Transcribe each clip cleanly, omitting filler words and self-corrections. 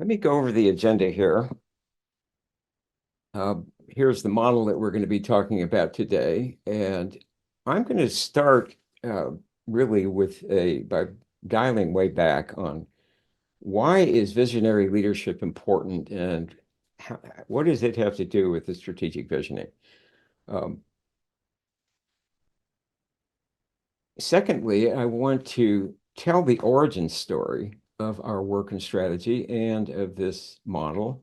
Let me go over the agenda here. Here's the model that we're going to be talking about today. And I'm going to start really by dialing way back on why is visionary leadership important and what does it have to do with the strategic visioning? Um, Secondly, I want to tell the origin story of our work and strategy and of this model.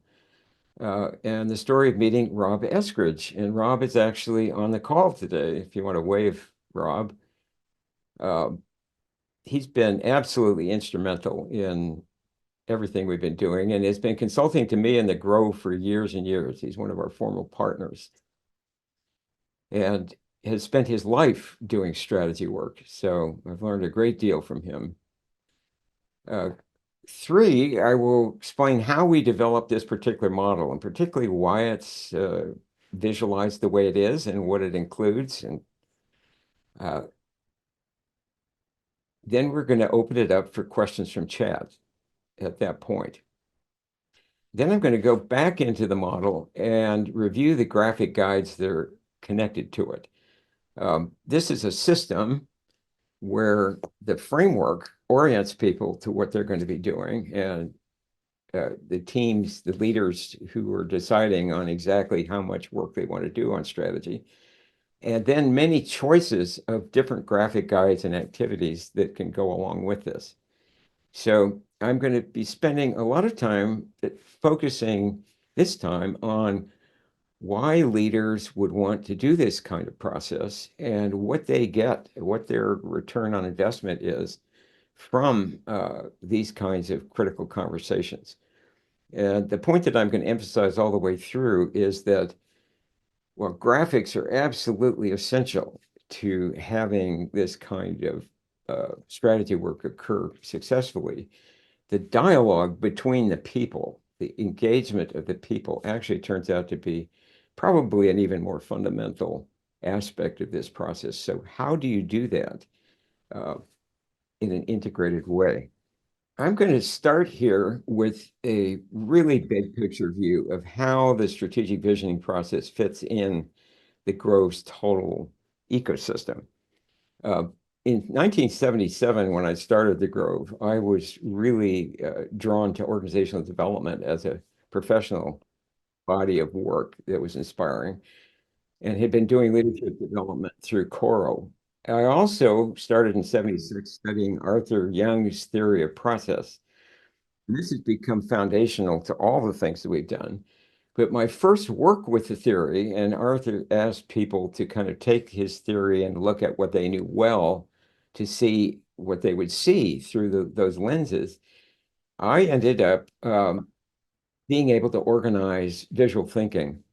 And the story of meeting Rob Eskridge. And Rob is actually on the call today, if you want to wave Rob. Uh, he's been absolutely instrumental in everything we've been doing and has been consulting to me in the Grow for years and years. He's one of our formal partners and has spent his life doing strategy work. So I've learned a great deal from him. Uh, Three, I will explain how we developed this particular model and particularly why it's visualized the way it is and what it includes. And uh, then we're going to open it up for questions from chat at that point. Then I'm going to go back into the model and review the graphic guides that are connected to it. This is a system where the framework orients people to what they're going to be doing, and the teams, the leaders who are deciding on exactly how much work they want to do on strategy, and then many choices of different graphic guides and activities that can go along with this. So I'm going to be spending a lot of time focusing this time on why leaders would want to do this kind of process and what they get, what their return on investment is from these kinds of critical conversations. And the point that I'm going to emphasize all the way through is that, well, graphics are absolutely essential to having this kind of strategy work occur successfully. The dialogue between the people, the engagement of the people actually turns out to be probably an even more fundamental aspect of this process. So how do you do that uh, in an integrated way? I'm going to start here with a really big picture view of how the strategic visioning process fits in the Grove's total ecosystem. Uh, in 1977, when I started the Grove, I was really drawn to organizational development as a professional body of work that was inspiring and had been doing leadership development through Coro. I also started in 76 studying Arthur Young's theory of process. This has become foundational to all the things that we've done. But my first work with the theory, and Arthur asked people to kind of take his theory and look at what they knew well to see what they would see through those lenses. I ended up being able to organize visual thinking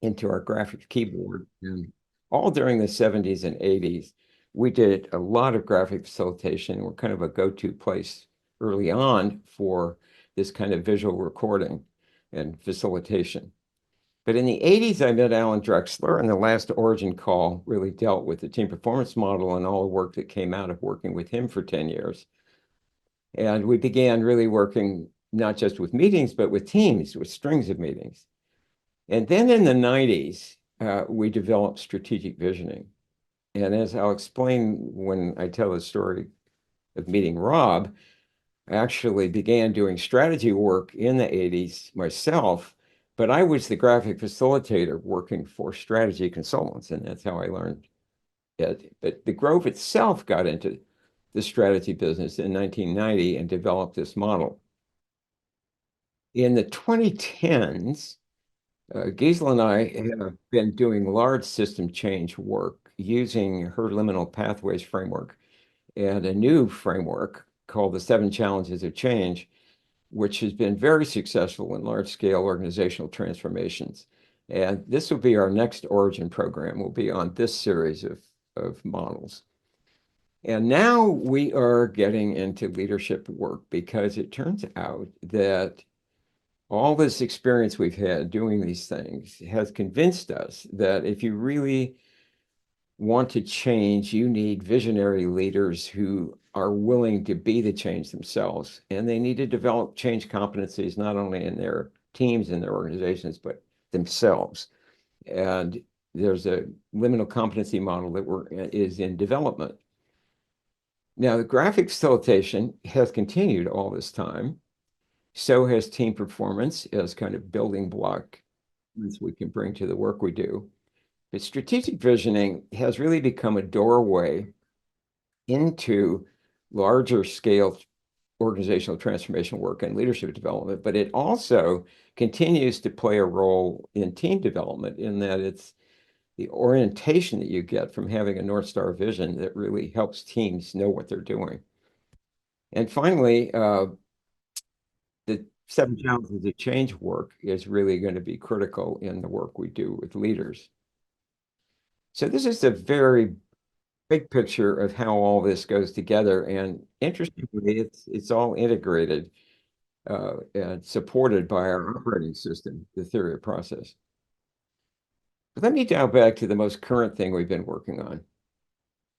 into our graphics keyboard. And all during the 70s and 80s, we did a lot of graphic facilitation. We're kind of a go-to place early on for this kind of visual recording and facilitation. But in the 80s, I met Alan Drexler, and the last Origin call really dealt with the team performance model and all the work that came out of working with him for 10 years. And we began really working not just with meetings, but with teams, with strings of meetings. And then in the 90s, we developed strategic visioning. And as I'll explain when I tell the story of meeting Rob, I actually began doing strategy work in the 80s myself, but I was the graphic facilitator working for strategy consultants, and that's how I learned it. But the Grove itself got into the strategy business in 1990 and developed this model. In the 2010s, Gisela and I have been doing large system change work using her liminal pathways framework and a new framework called the Seven Challenges of Change, which has been very successful in large-scale organizational transformations. And this will be our next Origin program, will be on this series of models. And now we are getting into leadership work because it turns out that all this experience we've had doing these things has convinced us that if you really want to change, you need visionary leaders who are willing to be the change themselves. And they need to develop change competencies, not only in their teams and their organizations, but themselves. And there's a liminal competency model that is in development. Now, the graphic facilitation has continued all this time. So has team performance as kind of building block we can bring to the work we do. But strategic visioning has really become a doorway into larger scale organizational transformation work and leadership development, but it also continues to play a role in team development in that it's the orientation that you get from having a North Star vision that really helps teams know what they're doing. And finally, the 7 challenges of change work is really going to be critical in the work we do with leaders. So this is a very big picture of how all this goes together. And interestingly, it's all integrated and supported by our operating system, the theory of process. But let me dial back to the most current thing we've been working on.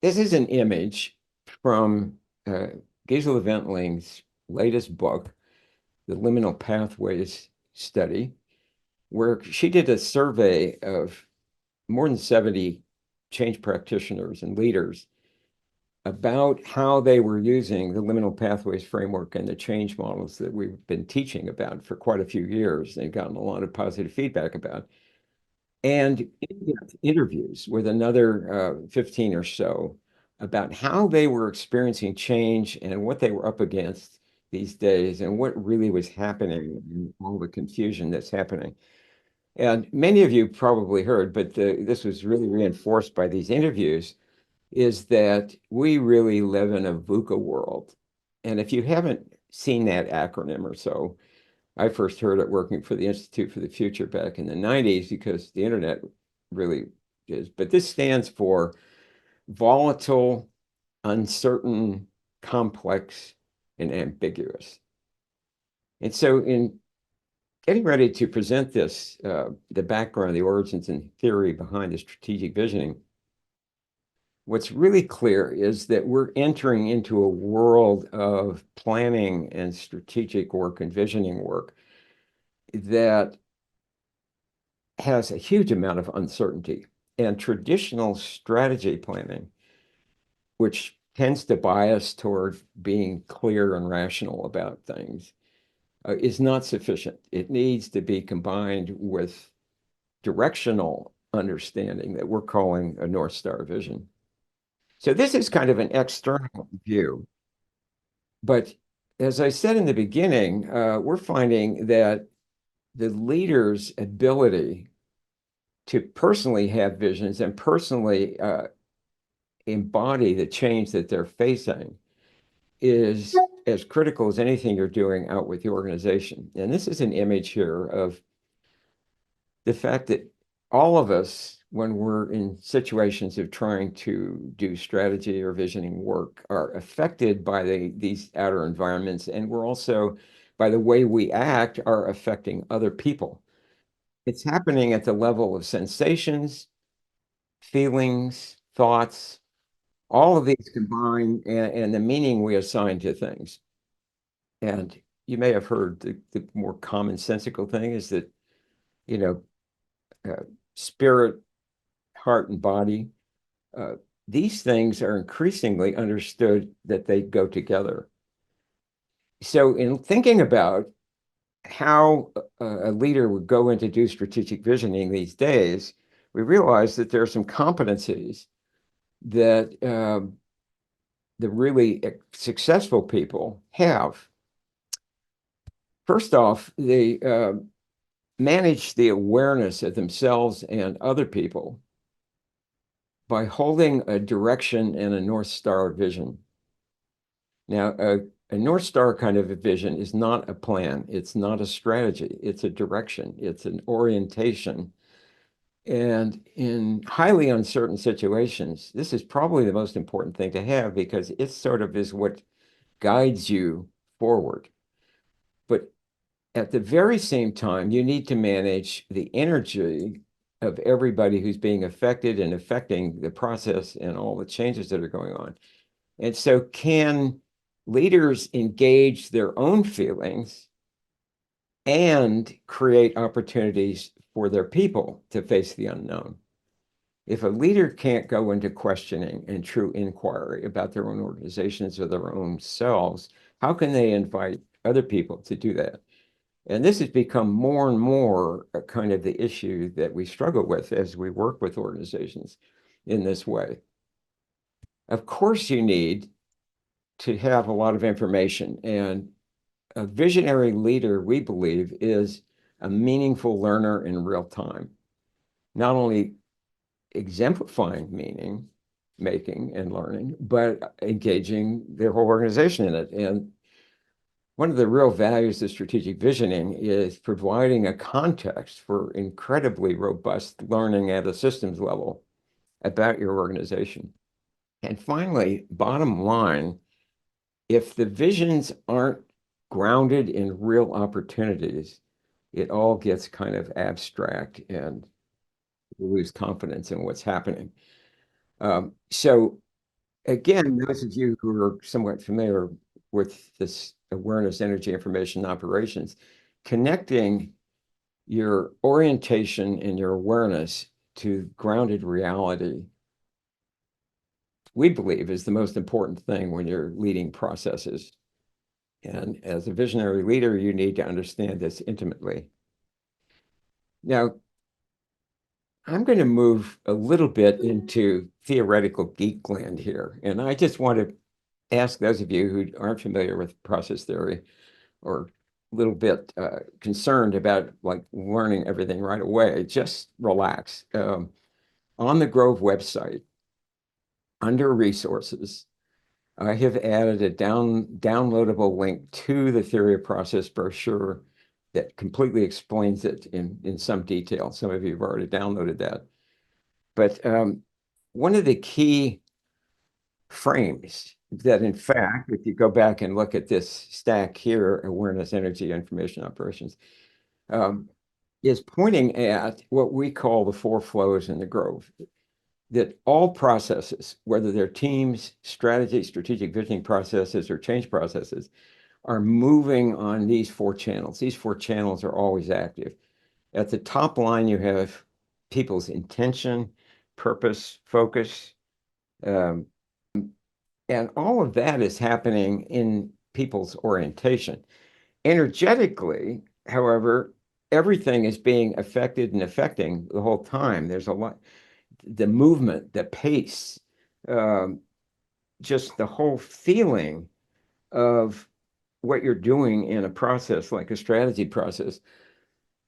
This is an image from Gisela Ventling's latest book, The Liminal Pathways Study, where she did a survey of more than 70 change practitioners and leaders about how they were using the liminal pathways framework and the change models that we've been teaching about for quite a few years. They've gotten a lot of positive feedback about. And interviews with another 15 or so about how they were experiencing change and what they were up against these days and what really was happening and all the confusion that's happening. And many of you probably heard, but this was really reinforced by these interviews, is that we really live in a VUCA world. And if you haven't seen that acronym or so, I first heard it working for the Institute for the Future back in the 90s because the internet really is. But this stands for volatile, uncertain, complex, and ambiguous. And so in getting ready to present this, the background, the origins and theory behind the strategic visioning, what's really clear is that we're entering into a world of planning and strategic work and visioning work that has a huge amount of uncertainty. And traditional strategy planning, which tends to bias toward being clear and rational about things, is not sufficient. It needs to be combined with directional understanding that we're calling a North Star vision. So this is kind of an external view. But as I said in the beginning, we're finding that the leader's ability to personally have visions and personally embody the change that they're facing is as critical as anything you're doing out with the organization. And this is an image here of the fact that all of us, when we're in situations of trying to do strategy or visioning work, are affected by these outer environments. And we're also, by the way we act, are affecting other people. It's happening at the level of sensations, feelings, thoughts, all of these combine and the meaning we assign to things. And you may have heard the more commonsensical thing is that, you know, spirit, heart, and body, these things are increasingly understood that they go together. So in thinking about how a leader would go in to do strategic visioning these days, we realize that there are some competencies that the really successful people have. First off, they manage the awareness of themselves and other people by holding a direction and a North Star vision. Now, a North Star kind of a vision is not a plan. It's not a strategy. It's a direction. It's an orientation. And in highly uncertain situations, this is probably the most important thing to have because it sort of is what guides you forward. But at the very same time, you need to manage the energy of everybody who's being affected and affecting the process and all the changes that are going on. And so can leaders engage their own feelings and create opportunities for their people to face the unknown? If a leader can't go into questioning and true inquiry about their own organizations or their own selves, how can they invite other people to do that? And this has become more and more a kind of the issue that we struggle with as we work with organizations in this way. Of course, you need to have a lot of information, and a visionary leader, we believe, is a meaningful learner in real time, not only exemplifying meaning making and learning, but engaging their whole organization in it. And one of the real values of strategic visioning is providing a context for incredibly robust learning at a systems level about your organization. And finally, bottom line, if the visions aren't grounded in real opportunities, it all gets kind of abstract and you lose confidence in what's happening. So again, those of you who are somewhat familiar with this awareness, energy, information, operations, connecting your orientation and your awareness to grounded reality, we believe is the most important thing when you're leading processes. And as a visionary leader, you need to understand this intimately. Now, I'm going to move a little bit into theoretical geek land here. And I just want to ask those of you who aren't familiar with process theory or a little bit concerned about like learning everything right away, just relax. On the Grove website, under resources, I have added a downloadable link to the theory of process brochure that completely explains it in some detail. Some of you have already downloaded that. But one of the key frames that, in fact, if you go back and look at this stack here, awareness, energy, information, operations, um, is pointing at what we call the four flows in the Grove. That all processes, whether they're teams, strategy, strategic visioning processes, or change processes, are moving on these four channels. These four channels are always active. At the top line, you have people's intention, purpose, focus, um, and all of that is happening in people's orientation. Energetically, however, everything is being affected and affecting the whole time. There's a lot, the movement, the pace, um, just the whole feeling of what you're doing in a process like a strategy process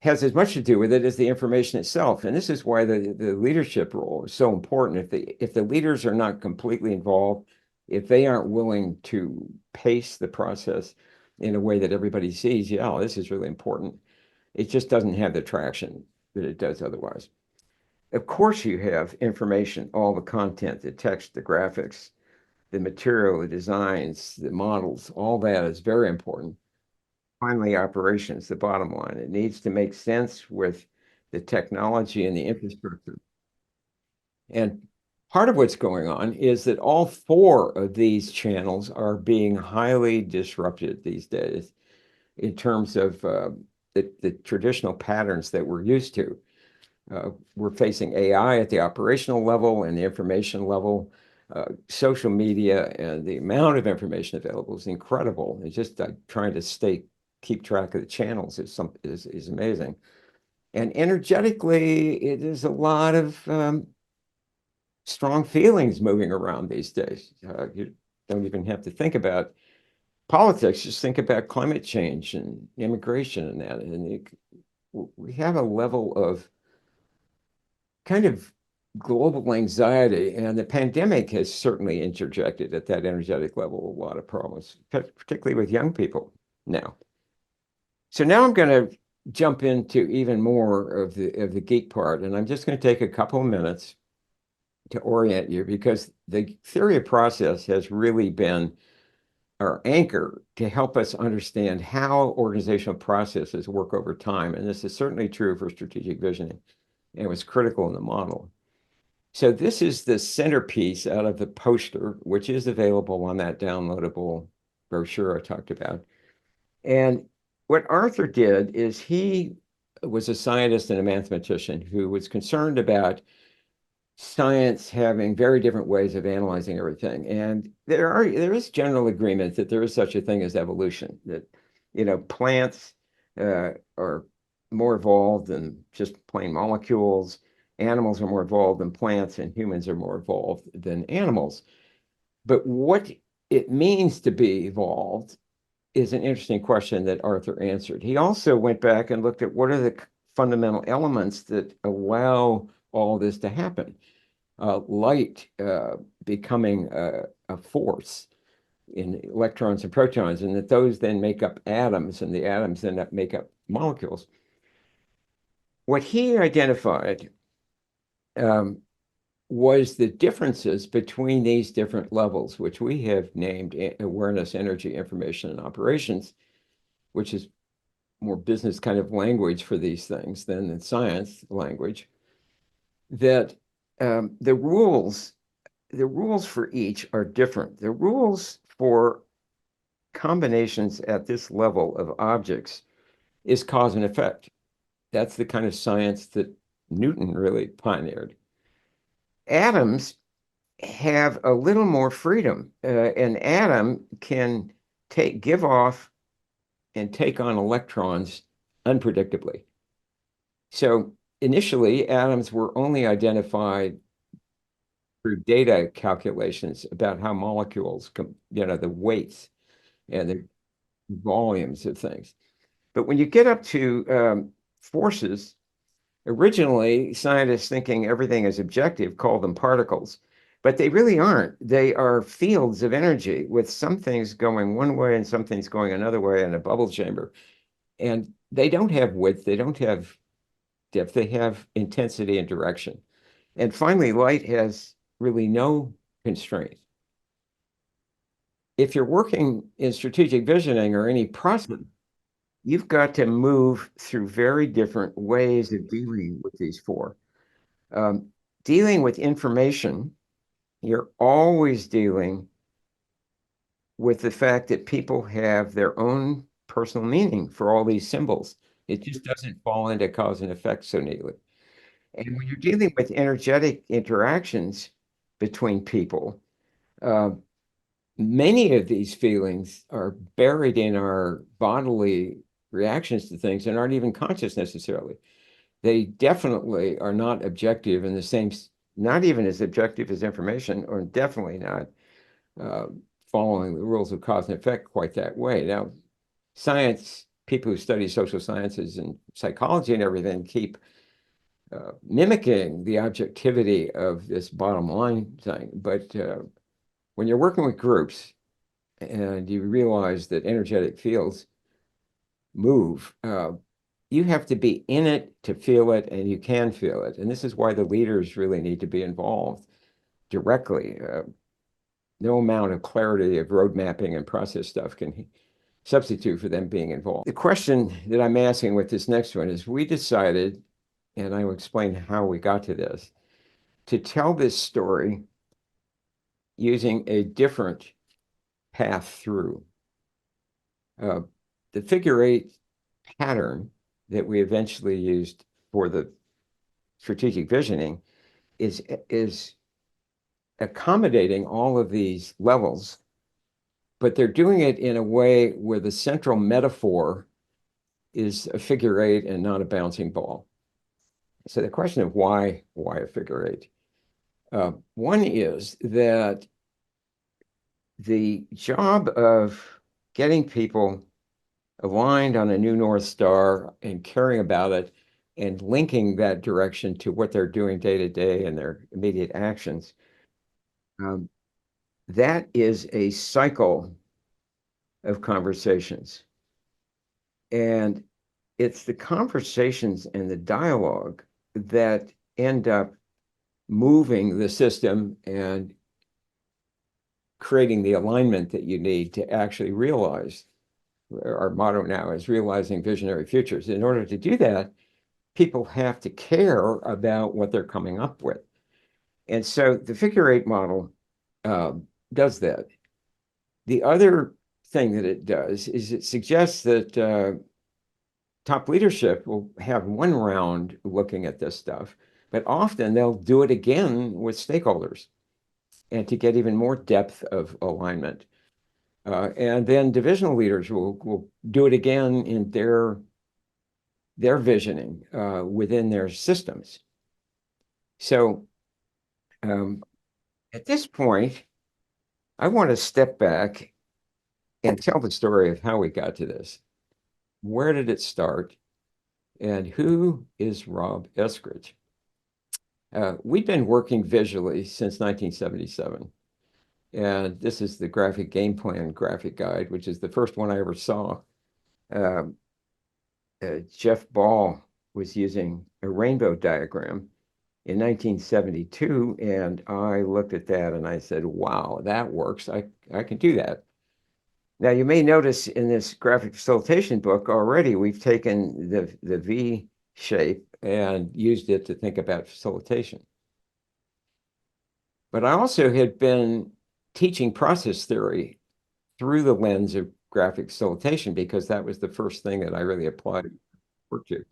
has as much to do with it as the information itself. And this is why the leadership role is so important. If the leaders are not completely involved, if they aren't willing to pace the process in a way that everybody sees, yeah, this is really important, it just doesn't have the traction that it does otherwise. Of course, you have information, all the content, the text, the graphics, the material, the designs, the models, all that is very important. Finally, operations, the bottom line. It needs to make sense with the technology and the infrastructure. And part of what's going on is that all four of these channels are being highly disrupted these days in terms of the traditional patterns that we're used to. We're facing AI at the operational level and the information level. Social media and the amount of information available is incredible. It's just trying to keep track of the channels is amazing. And energetically, it is a lot of strong feelings moving around these days. You don't even have to think about politics, just think about climate change and immigration and that. And we have a level of kind of global anxiety, and the pandemic has certainly interjected at that energetic level a lot of problems, particularly with young people now. So now I'm going to jump into even more of the geek part, and I'm just going to take a couple of minutes to orient you because the theory of process has really been our anchor to help us understand how organizational processes work over time, and this is certainly true for strategic visioning. and was critical in the model. So this is the centerpiece out of the poster, which is available on that downloadable brochure I talked about. And what Arthur did is he was a scientist and a mathematician who was concerned about science having very different ways of analyzing everything. And there is general agreement that there is such a thing as evolution, that, plants are more evolved than just plain molecules. Animals are more evolved than plants, and humans are more evolved than animals. But what it means to be evolved is an interesting question that Arthur answered. He also went back and looked at what are the fundamental elements that allow all this to happen. Light becoming a force in electrons and protons, and that those then make up atoms, and the atoms then make up molecules. What he identified was the differences between these different levels, which we have named awareness, energy, information, and operations, which is more business kind of language for these things than the science language, that the rules for each are different. The rules for combinations at this level of objects is cause and effect. That's the kind of science that Newton really pioneered. Atoms have a little more freedom. An atom can give off and take on electrons unpredictably. So initially, atoms were only identified through data calculations about how molecules, the weights and the volumes of things. But when you get up to forces, originally scientists thinking everything is objective called them particles, but they really aren't. They are fields of energy with some things going one way and some things going another way in a bubble chamber. And they don't have width, they don't have depth, they have intensity and direction. And finally, light has really no constraints. If you're working in strategic visioning or any process, you've got to move through very different ways of dealing with these four. Dealing with information, you're always dealing with the fact that people have their own personal meaning for all these symbols. It just doesn't fall into cause and effect so neatly. And when you're dealing with energetic interactions between people, many of these feelings are buried in our bodily reactions to things and aren't even conscious necessarily. They definitely are not objective in the same, not even as objective as information, or definitely not following the rules of cause and effect quite that way. Now, science, people who study social sciences and psychology and everything keep mimicking the objectivity of this bottom line thing. But when you're working with groups and you realize that energetic fields move, you have to be in it to feel it, and you can feel it. And this is why the leaders really need to be involved directly. No amount of clarity of road mapping and process stuff can substitute for them being involved. The question that I'm asking with this next one is, we decided, and I will explain how we got to this, to tell this story using a different path through. The figure eight pattern that we eventually used for the strategic visioning is accommodating all of these levels, but they're doing it in a way where the central metaphor is a figure eight and not a bouncing ball. So the question of why a figure eight? One is that the job of getting people aligned on a new North Star and caring about it and linking that direction to what they're doing day to day and their immediate actions, that is a cycle of conversations. And it's the conversations and the dialogue that end up moving the system and creating the alignment that you need to actually realize. Our motto now is realizing visionary futures. In order to do that, people have to care about what they're coming up with. And so the figure eight model does that. The other thing that it does is it suggests that top leadership will have one round looking at this stuff, but often they'll do it again with stakeholders and to get even more depth of alignment. And then divisional leaders will do it again in their visioning within their systems. So at this point, I want to step back and tell the story of how we got to this. Where did it start? And who is Rob Eskridge? We've been working visually since 1977. And this is the graphic game plan graphic guide, which is the first one I ever saw. Jeff Ball was using a rainbow diagram in 1972, and I looked at that and I said, wow, that works. I can do that. Now, you may notice in this graphic facilitation book already, we've taken the V shape and used it to think about facilitation. But I also had been teaching process theory through the lens of graphic facilitation because that was the first thing that I really applied work to.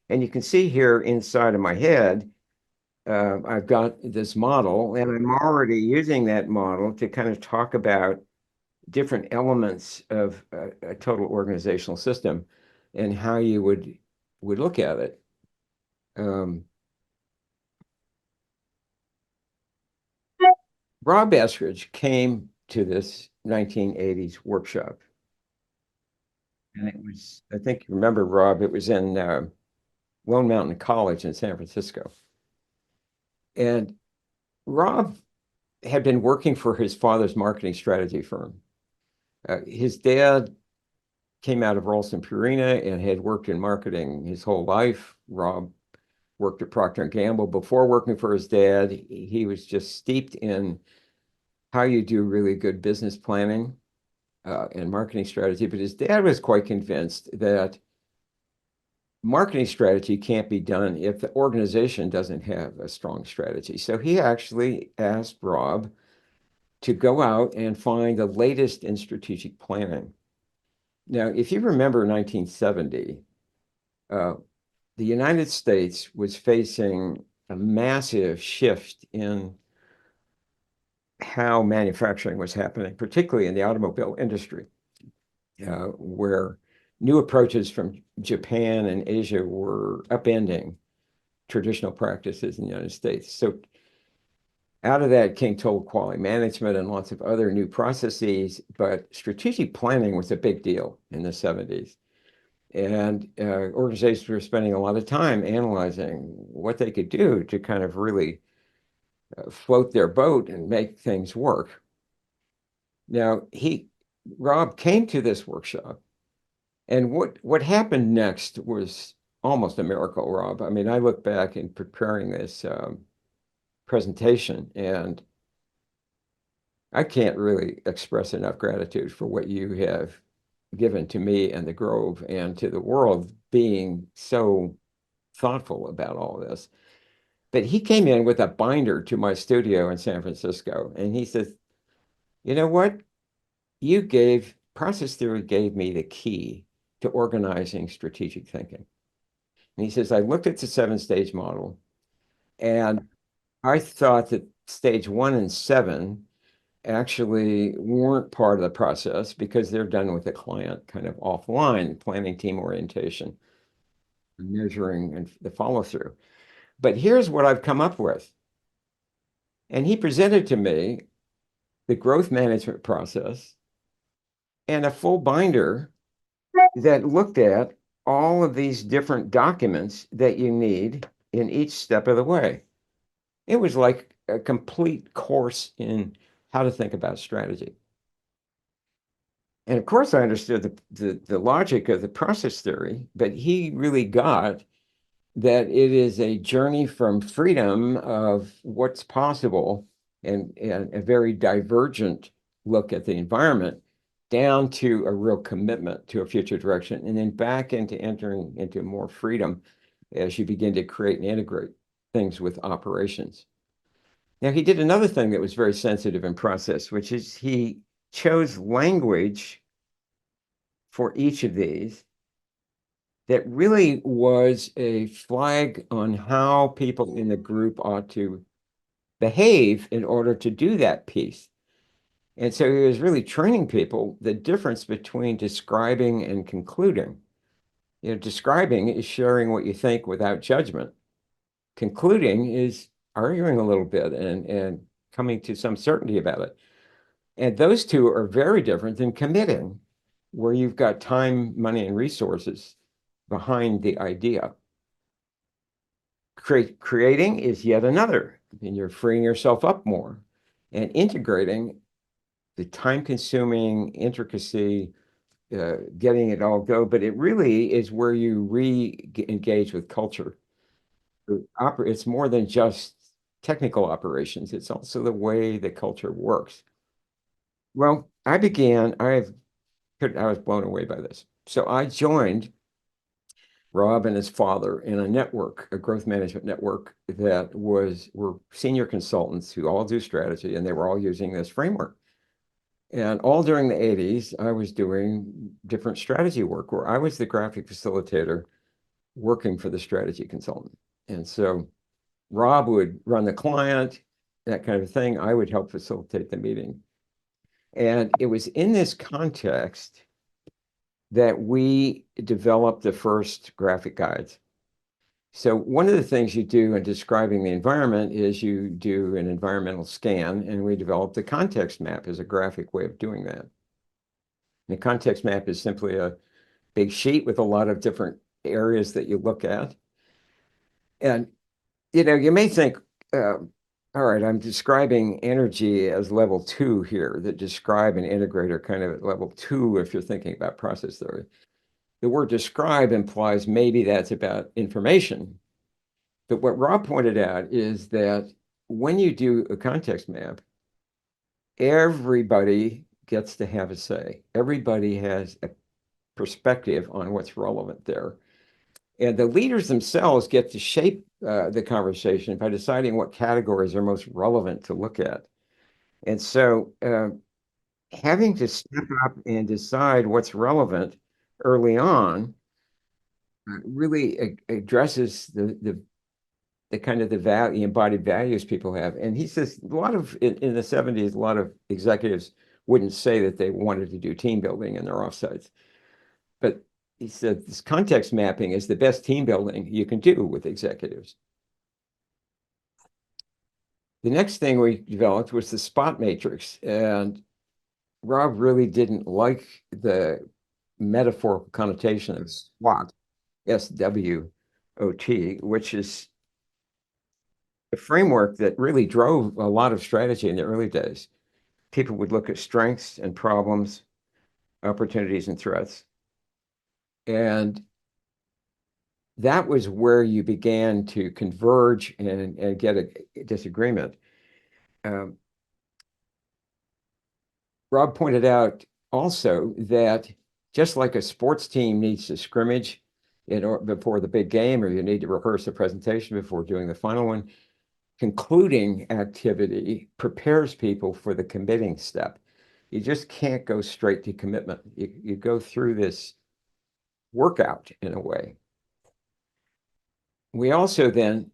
And you can see here inside of my head, I've got this model, and I'm already using that model to kind of talk about different elements of a total organizational system and how you would look at it. Rob Eskridge came to this 1980s workshop. And it was, I think you remember, Rob, it was in Lone Mountain College in San Francisco. And Rob had been working for his father's marketing strategy firm. His dad came out of Ralston Purina and had worked in marketing his whole life. Rob worked at Procter & Gamble. Before working for his dad, he was just steeped in how you do really good business planning and marketing strategy. But his dad was quite convinced that marketing strategy can't be done if the organization doesn't have a strong strategy. So he actually asked Rob to go out and find the latest in strategic planning. Now, if you remember 1970, the United States was facing a massive shift in how manufacturing was happening, particularly in the automobile industry, where new approaches from Japan and Asia were upending traditional practices in the United States. So out of that came total quality management and lots of other new processes, but strategic planning was a big deal in the 70s. And organizations were spending a lot of time analyzing what they could do to kind of really float their boat and make things work. Now, Rob came to this workshop, and what happened next was almost a miracle, Rob. I mean, I look back in preparing this presentation, and I can't really express enough gratitude for what you have given to me and the Grove and to the world, being so thoughtful about all this. But he came in with a binder to my studio in San Francisco, and he says, you know what? Process theory gave me the key to organizing strategic thinking. And he says, I looked at the 7-stage model, and I thought that stage 1 and 7 actually weren't part of the process because they're done with the client kind of offline, planning team orientation, measuring and the follow through. But here's what I've come up with. And he presented to me the growth management process and a full binder that looked at all of these different documents that you need in each step of the way. It was like a complete course in how to think about strategy. And of course, I understood the logic of the process theory, but he really got that it is a journey from freedom of what's possible and a very divergent look at the environment down to a real commitment to a future direction, and then back into entering into more freedom as you begin to create and integrate things with operations. Now, he did another thing that was very sensitive in process, which is he chose language for each of these that really was a flag on how people in the group ought to behave in order to do that piece. And so he was really training people the difference between describing and concluding. Describing is sharing what you think without judgment. Concluding is arguing a little bit and coming to some certainty about it. And those two are very different than committing, where you've got time, money, and resources behind the idea. Creating is yet another, and you're freeing yourself up more. And integrating, the time-consuming intricacy, getting it all go, but it really is where you re-engage with culture. It's more than just technical operations. It's also the way the culture works. Well, I was blown away by this. So I joined Rob and his father in a network, a growth management network that were senior consultants who all do strategy, and they were all using this framework. And all during the 80s, I was doing different strategy work where I was the graphic facilitator working for the strategy consultant. And so Rob would run the client, that kind of thing. I would help facilitate the meeting. And it was in this context that we developed the first graphic guides. So one of the things you do in describing the environment is you do an environmental scan, and we developed a context map as a graphic way of doing that. And the context map is simply a big sheet with a lot of different areas that you look at. And, you may think, all right, I'm describing energy as level 2 here, that describe and integrate are kind of at level 2 if you're thinking about process theory. The word describe implies maybe that's about information. But what Rob pointed out is that when you do a context map, everybody gets to have a say. Everybody has a perspective on what's relevant there. And the leaders themselves get to shape the conversation by deciding what categories are most relevant to look at. And so having to step up and decide what's relevant early on really addresses the kind of the embodied values people have. And he says a lot of, in the 70s, a lot of executives wouldn't say that they wanted to do team building in their offsites. But he said this context mapping is the best team building you can do with executives. The next thing we developed was the spot matrix. And Rob really didn't like the metaphorical connotation of SWOT, SWOT, which is a framework that really drove a lot of strategy in the early days. People would look at strengths and problems, opportunities and threats. And that was where you began to converge and get a disagreement. Rob pointed out also that just like a sports team needs to scrimmage before the big game, or you need to rehearse a presentation before doing the final one, concluding activity prepares people for the committing step. You just can't go straight to commitment. You go through this workout in a way. We also then,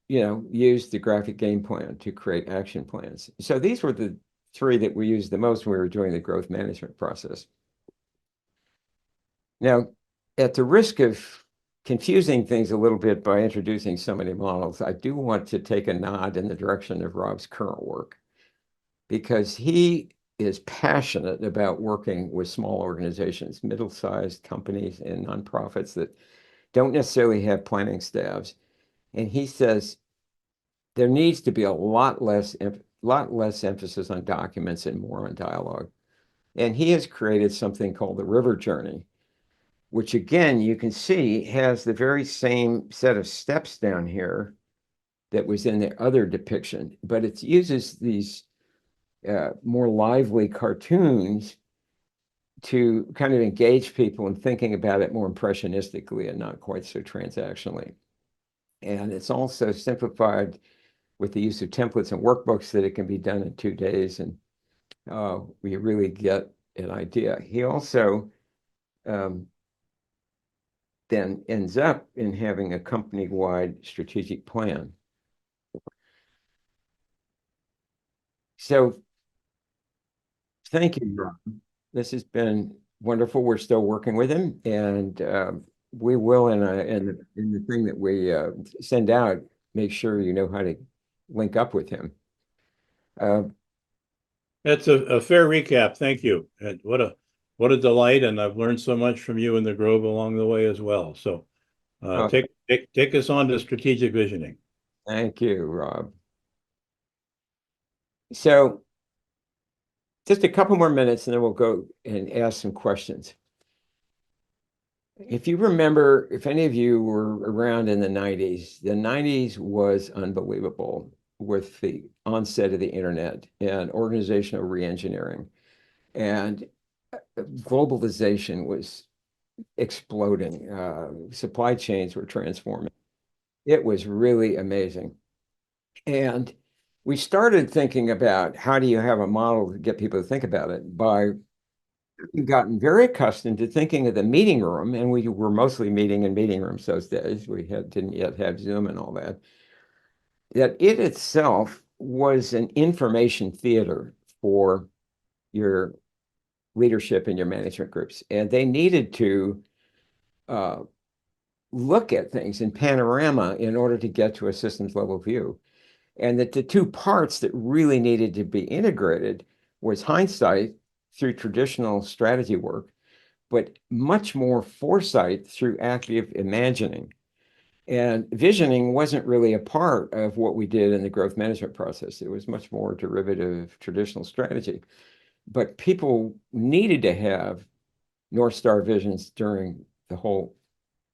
used the graphic game plan to create action plans. So these were the 3 that we used the most when we were doing the growth management process. Now, at the risk of confusing things a little bit by introducing so many models, I do want to take a nod in the direction of Rob's current work, because he is passionate about working with small organizations, middle-sized companies and nonprofits that don't necessarily have planning staffs. And he says there needs to be a lot less emphasis on documents and more on dialogue. And he has created something called the River Journey, which again, you can see has the very same set of steps down here that was in the other depiction, but it uses these more lively cartoons to kind of engage people in thinking about it more impressionistically and not quite so transactionally. And it's also simplified with the use of templates and workbooks that it can be done in 2 days. And we really get an idea. He also um, then ends up in having a company-wide strategic plan. So thank you, Rob. This has been wonderful. We're still working with him, and we will, in the thing that we send out, make sure you know how to link up with him. Uh, That's a fair recap. Thank you. And what a delight, and I've learned so much from you in the Grove along the way as well. So oh, take us on to strategic visioning. thank you, Rob. So just a couple more minutes, and then we'll go and ask some questions. If you remember, if any of you were around in the 90s was unbelievable with the onset of the internet and organizational reengineering. And globalization was exploding. Supply chains were transforming. It was really amazing. And we started thinking about how do you have a model to get people to think about it by gotten very accustomed to thinking of the meeting room, and we were mostly meeting in meeting rooms those days. We didn't yet have Zoom and all that. That it itself was an information theater for your leadership and your management groups, and they needed to uh, look at things in panorama in order to get to a systems level view. And that the two parts that really needed to be integrated was hindsight through traditional strategy work, but much more foresight through active imagining. And visioning wasn't really a part of what we did in the growth management process. It was much more derivative traditional strategy. But people needed to have North Star visions during the whole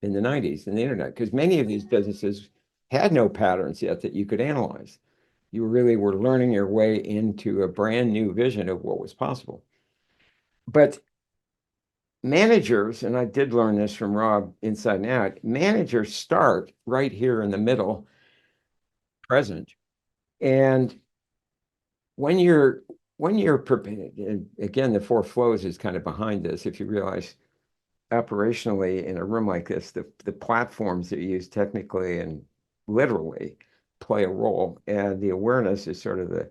in the 90s in the internet, because many of these businesses had no patterns yet that you could analyze. You really were learning your way into a brand new vision of what was possible. But managers, and I did learn this from Rob inside and out, managers start right here in the middle, present. And when you're prepared, again, the four flows is kind of behind this. If you realize operationally in a room like this, the platforms that you use technically and literally play a role, and the awareness is sort of the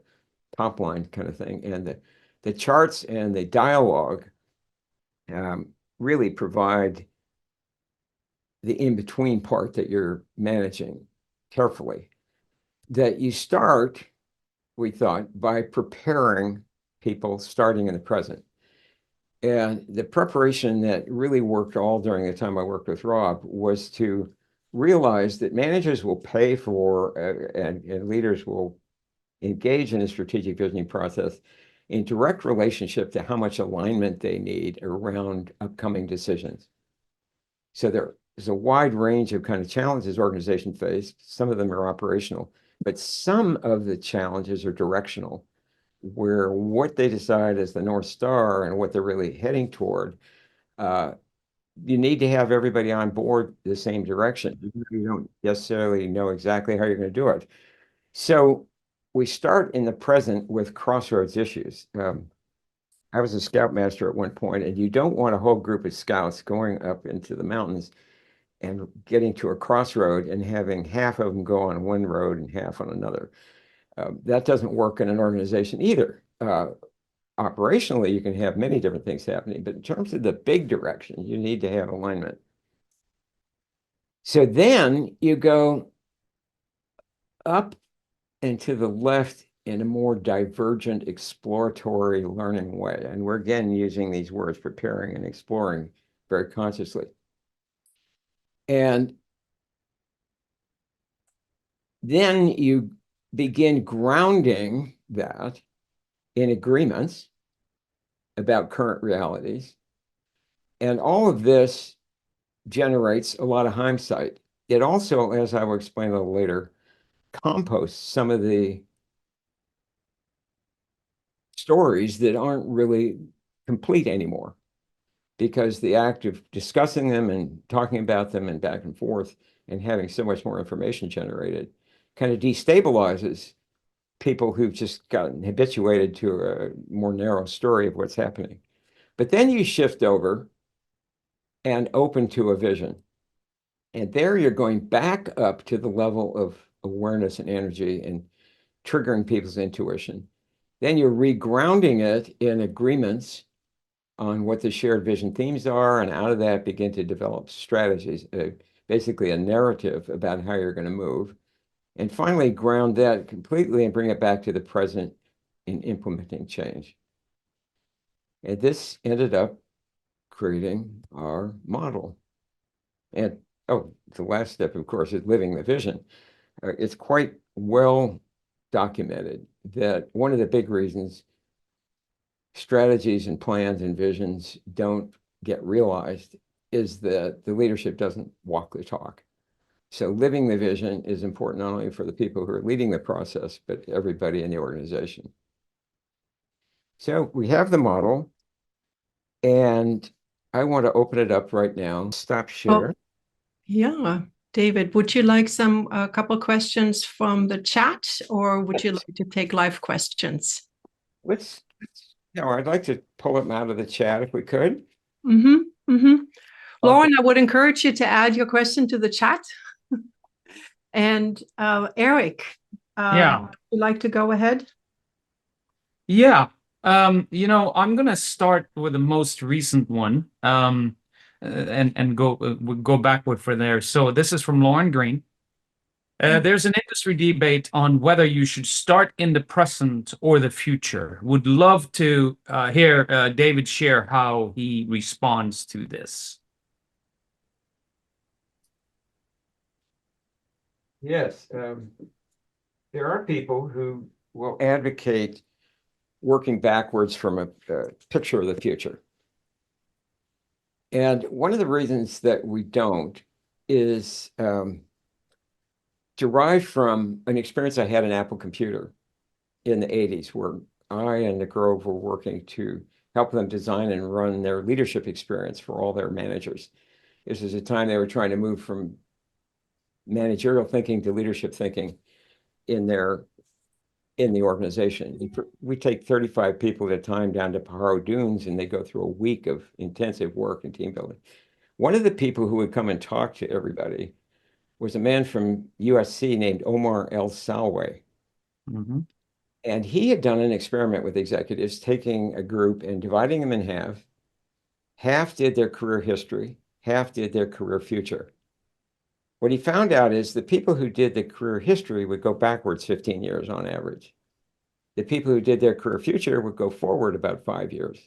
top line kind of thing. And the charts and the dialogue really provide the in-between part that you're managing carefully. That you start, we thought, by preparing people starting in the present. And the preparation that really worked all during the time I worked with Rob was to realize that managers will pay for and leaders will engage in a strategic visioning process in direct relationship to how much alignment they need around upcoming decisions. So there's a wide range of kind of challenges organizations face. Some of them are operational, but some of the challenges are directional, where what they decide is the North Star and what they're really heading toward, uh, you need to have everybody on board the same direction. You don't necessarily know exactly how you're going to do it. So we start in the present with crossroads issues. I was a scoutmaster at one point, and you don't want a whole group of scouts going up into the mountains and getting to a crossroad and having half of them go on one road and half on another. That doesn't work in an organization either. Operationally, you can have many different things happening, but in terms of the big direction, you need to have alignment. So then you go up and to the left in a more divergent exploratory learning way. And we're again using these words, preparing and exploring, very consciously. And then you begin grounding that in agreements about current realities. And all of this generates a lot of hindsight. It also, as I will explain a little later, composts some of the stories that aren't really complete anymore, because the act of discussing them and talking about them and back and forth and having so much more information generated kind of destabilizes people who've just gotten habituated to a more narrow story of what's happening. But then you shift over and open to a vision. And there you're going back up to the level of awareness and energy and triggering people's intuition. Then you're regrounding it in agreements on what the shared vision themes are, and out of that begin to develop strategies, basically a narrative about how you're going to move. And finally, ground that completely and bring it back to the present in implementing change. And this ended up creating our model. And oh, the last step, of course, is living the vision. It's quite well documented that one of the big reasons strategies and plans and visions don't get realized is that the leadership doesn't walk the talk. So living the vision is important not only for the people who are leading the process, but everybody in the organization. So we have the model, and I want to open it up right now. Stop share. Oh, yeah. David, would you like a couple questions from the chat, or would you like to take live questions? I'd like to pull them out of the chat if we could. Lauren, I would encourage you to add your question to the chat. And Eric, would you like to go ahead? Yeah. I'm going to start with the most recent one and go backward from there. So this is from Lauren Green. There's an industry debate on whether you should start in the present or the future. Would love to hear David share how he responds to this. Yes, there are people who will advocate working backwards from a picture of the future. And one of the reasons that we don't is derived from an experience I had in Apple Computer in the 80s, where I and the Grove were working to help them design and run their leadership experience for all their managers. This was a time they were trying to move from managerial thinking to leadership thinking in the organization. We take 35 people at a time down to Pajaro Dunes, and they go through a week of intensive work and team building. One of the people who would come and talk to everybody was a man from USC named Omar El Salwe. And he had done an experiment with executives, taking a group and dividing them in half. Half did their career history, half did their career future. What he found out is the people who did the career history would go backwards 15 years on average. The people who did their career future would go forward about 5 years.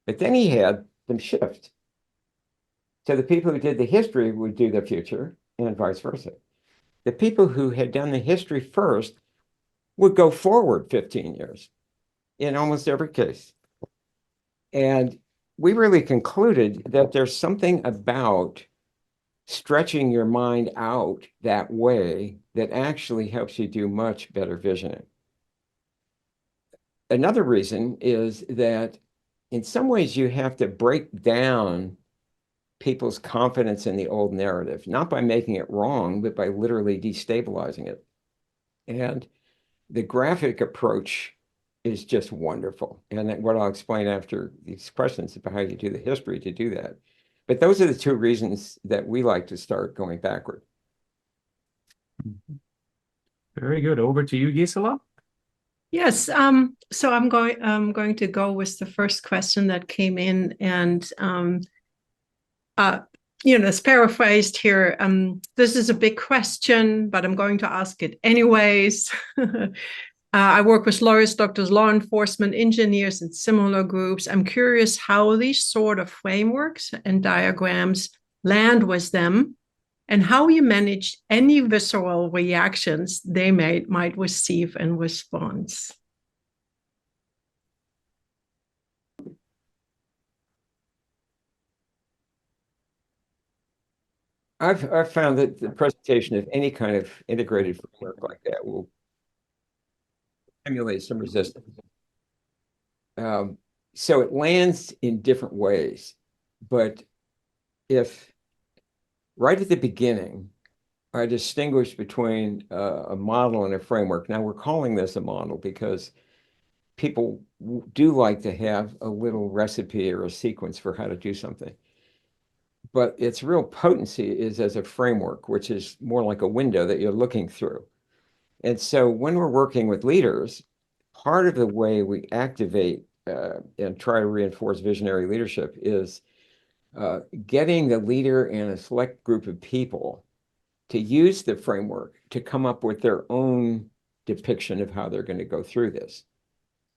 But then he had them shift. So the people who did the history would do the future and vice versa. The people who had done the history first would go forward 15 years in almost every case. And we really concluded that there's something about stretching your mind out that way that actually helps you do much better visioning. Another reason is that in some ways you have to break down people's confidence in the old narrative, not by making it wrong, but by literally destabilizing it. And the graphic approach is just wonderful. And what I'll explain after these questions about how you do the history to do that. But those are the two reasons that we like to start going backward. Very good. Over to you, Gisela. Yes. So I'm going to go with the first question that came in, and it's paraphrased here. This is a big question, but I'm going to ask it anyways. I work with lawyers, doctors, law enforcement, engineers, and similar groups. I'm curious how these sort of frameworks and diagrams land with them, and how you manage any visceral reactions they might receive in response. I've found that the presentation of any kind of integrated framework like that will emulate some resistance. So it lands in different ways, but if right at the beginning, I distinguish between a model and a framework. Now we're calling this a model because people do like to have a little recipe or a sequence for how to do something. But its real potency is as a framework, which is more like a window that you're looking through. And so when we're working with leaders, part of the way we activate and try to reinforce visionary leadership is getting the leader and a select group of people to use the framework to come up with their own depiction of how they're going to go through this.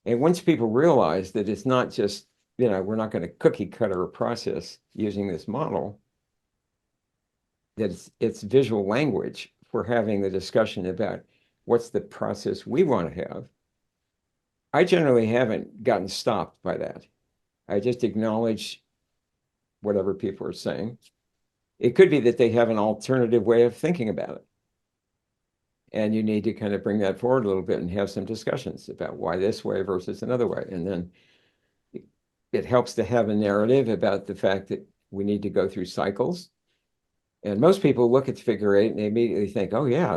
And once people realize that it's not just, we're not going to cookie cutter a process using this model, that it's visual language for having the discussion about what's the process we want to have, I generally haven't gotten stopped by that. I just acknowledge whatever people are saying. It could be that they have an alternative way of thinking about it. And you need to kind of bring that forward a little bit and have some discussions about why this way versus another way. And then it helps to have a narrative about the fact that we need to go through cycles. And most people look at figure 8 and they immediately think, oh yeah,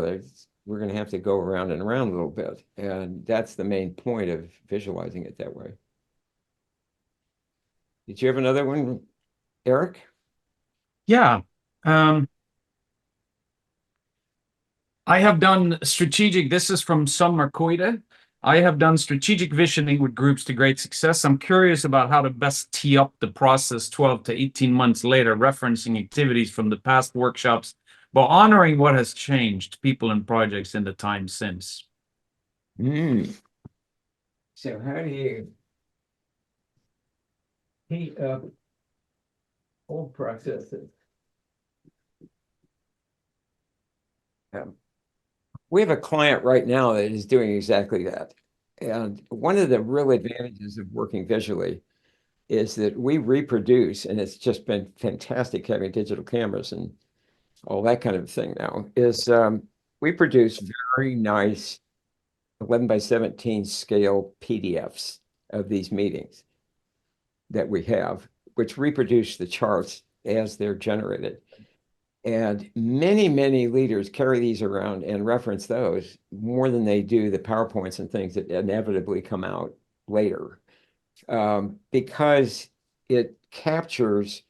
we're going to have to go around and around a little bit. And that's the main point of visualizing it that way. Did you have another one, Eric? Yeah. I have done strategic, this is from Summer Koide. I have done strategic visioning with groups to great success. I'm curious about how to best tee up the process 12 to 18 months later, referencing activities from the past workshops, but honoring what has changed, people and projects in the time since. So how do you heat up old processes? We have a client right now that is doing exactly that. And one of the real advantages of working visually is that we reproduce, and it's just been fantastic having digital cameras and all that kind of thing now, is we produce very nice 11 by 17 scale PDFs of these meetings that we have, which reproduce the charts as they're generated. And many, many leaders carry these around and reference those more than they do the PowerPoints and things that inevitably come out later, because it captures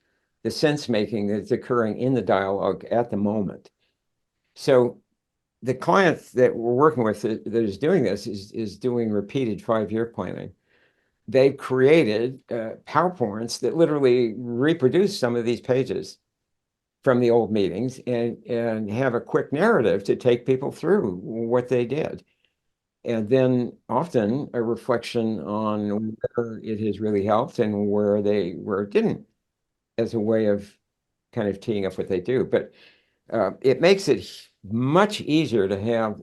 the sense making that's occurring in the dialogue at the moment. So the client that we're working with that is doing this is doing repeated 5-year planning. They've created PowerPoints that literally reproduce some of these pages from the old meetings and have a quick narrative to take people through what they did. And then often a reflection on where it has really helped and where it didn't, as a way of kind of teeing up what they do. But it makes it much easier to have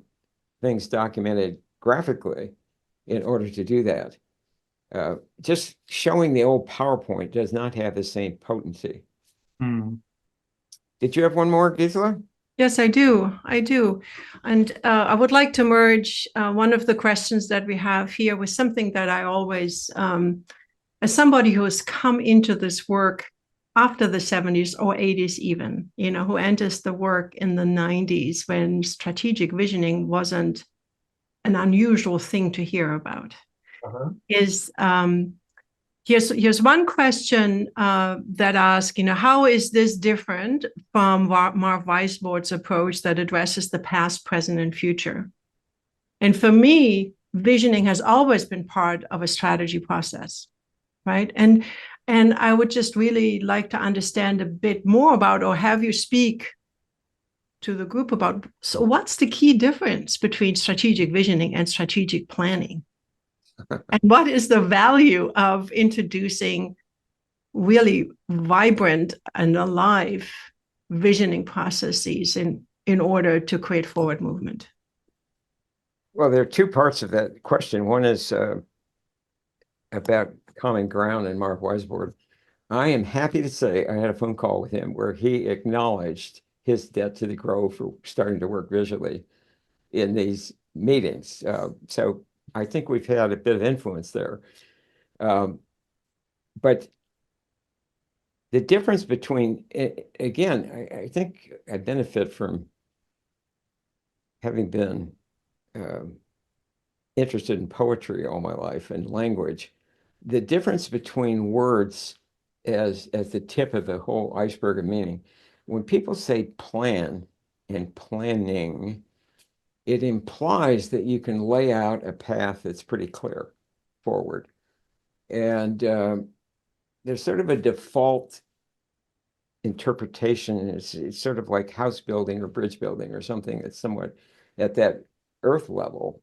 things documented graphically in order to do that. Just showing the old PowerPoint does not have the same potency. Did you have one more, Gisela? Yes, I do. And I would like to merge one of the questions that we have here with something that I always, as somebody who has come into this work after the 70s or 80s even, who enters the work in the 90s when strategic visioning wasn't an unusual thing to hear about, is here's one question that asks, how is this different from Marv Weisbord's approach that addresses the past, present, and future? And for me, visioning has always been part of a strategy process, right? And I would just really like to understand a bit more about, or have you speak to the group about, so what's the key difference between strategic visioning and strategic planning? And what is the value of introducing really vibrant and alive visioning processes in order to create forward movement? Well, there are two parts of that question. One is about common ground and Marv Weisbord. I am happy to say I had a phone call with him where he acknowledged his debt to the Grove for starting to work visually in these meetings. So I think we've had a bit of influence there. But the difference between, again, I think I benefit from having been interested in poetry all my life and language. The difference between words as the tip of the whole iceberg of meaning. When people say plan and planning, it implies that you can lay out a path that's pretty clear forward. And there's sort of a default interpretation. It's sort of like house building or bridge building or something that's somewhat at that earth level,